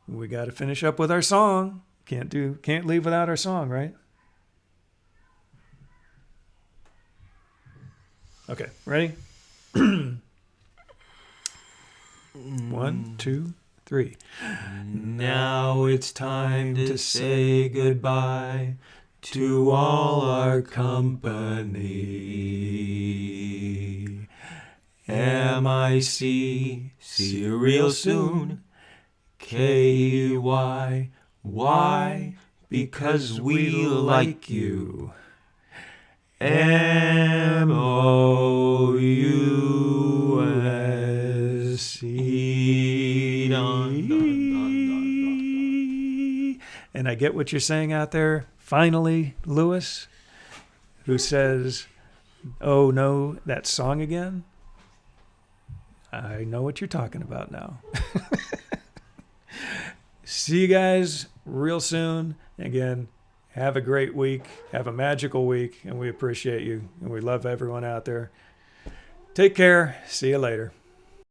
[SPEAKER 1] We got to finish up with our song. Can't leave without our song, right? Okay, ready? 1, 2, 3. Now it's time to say goodbye to all our company. MIC, see you real soon. KUY, why? Because we like you. MOUSC. And I get what you're saying out there. Finally, Lewis, who says, oh no, that song again? I know what you're talking about now. See you guys real soon. Again, have a great week. Have a magical week. And we appreciate you. And we love everyone out there. Take care. See you later.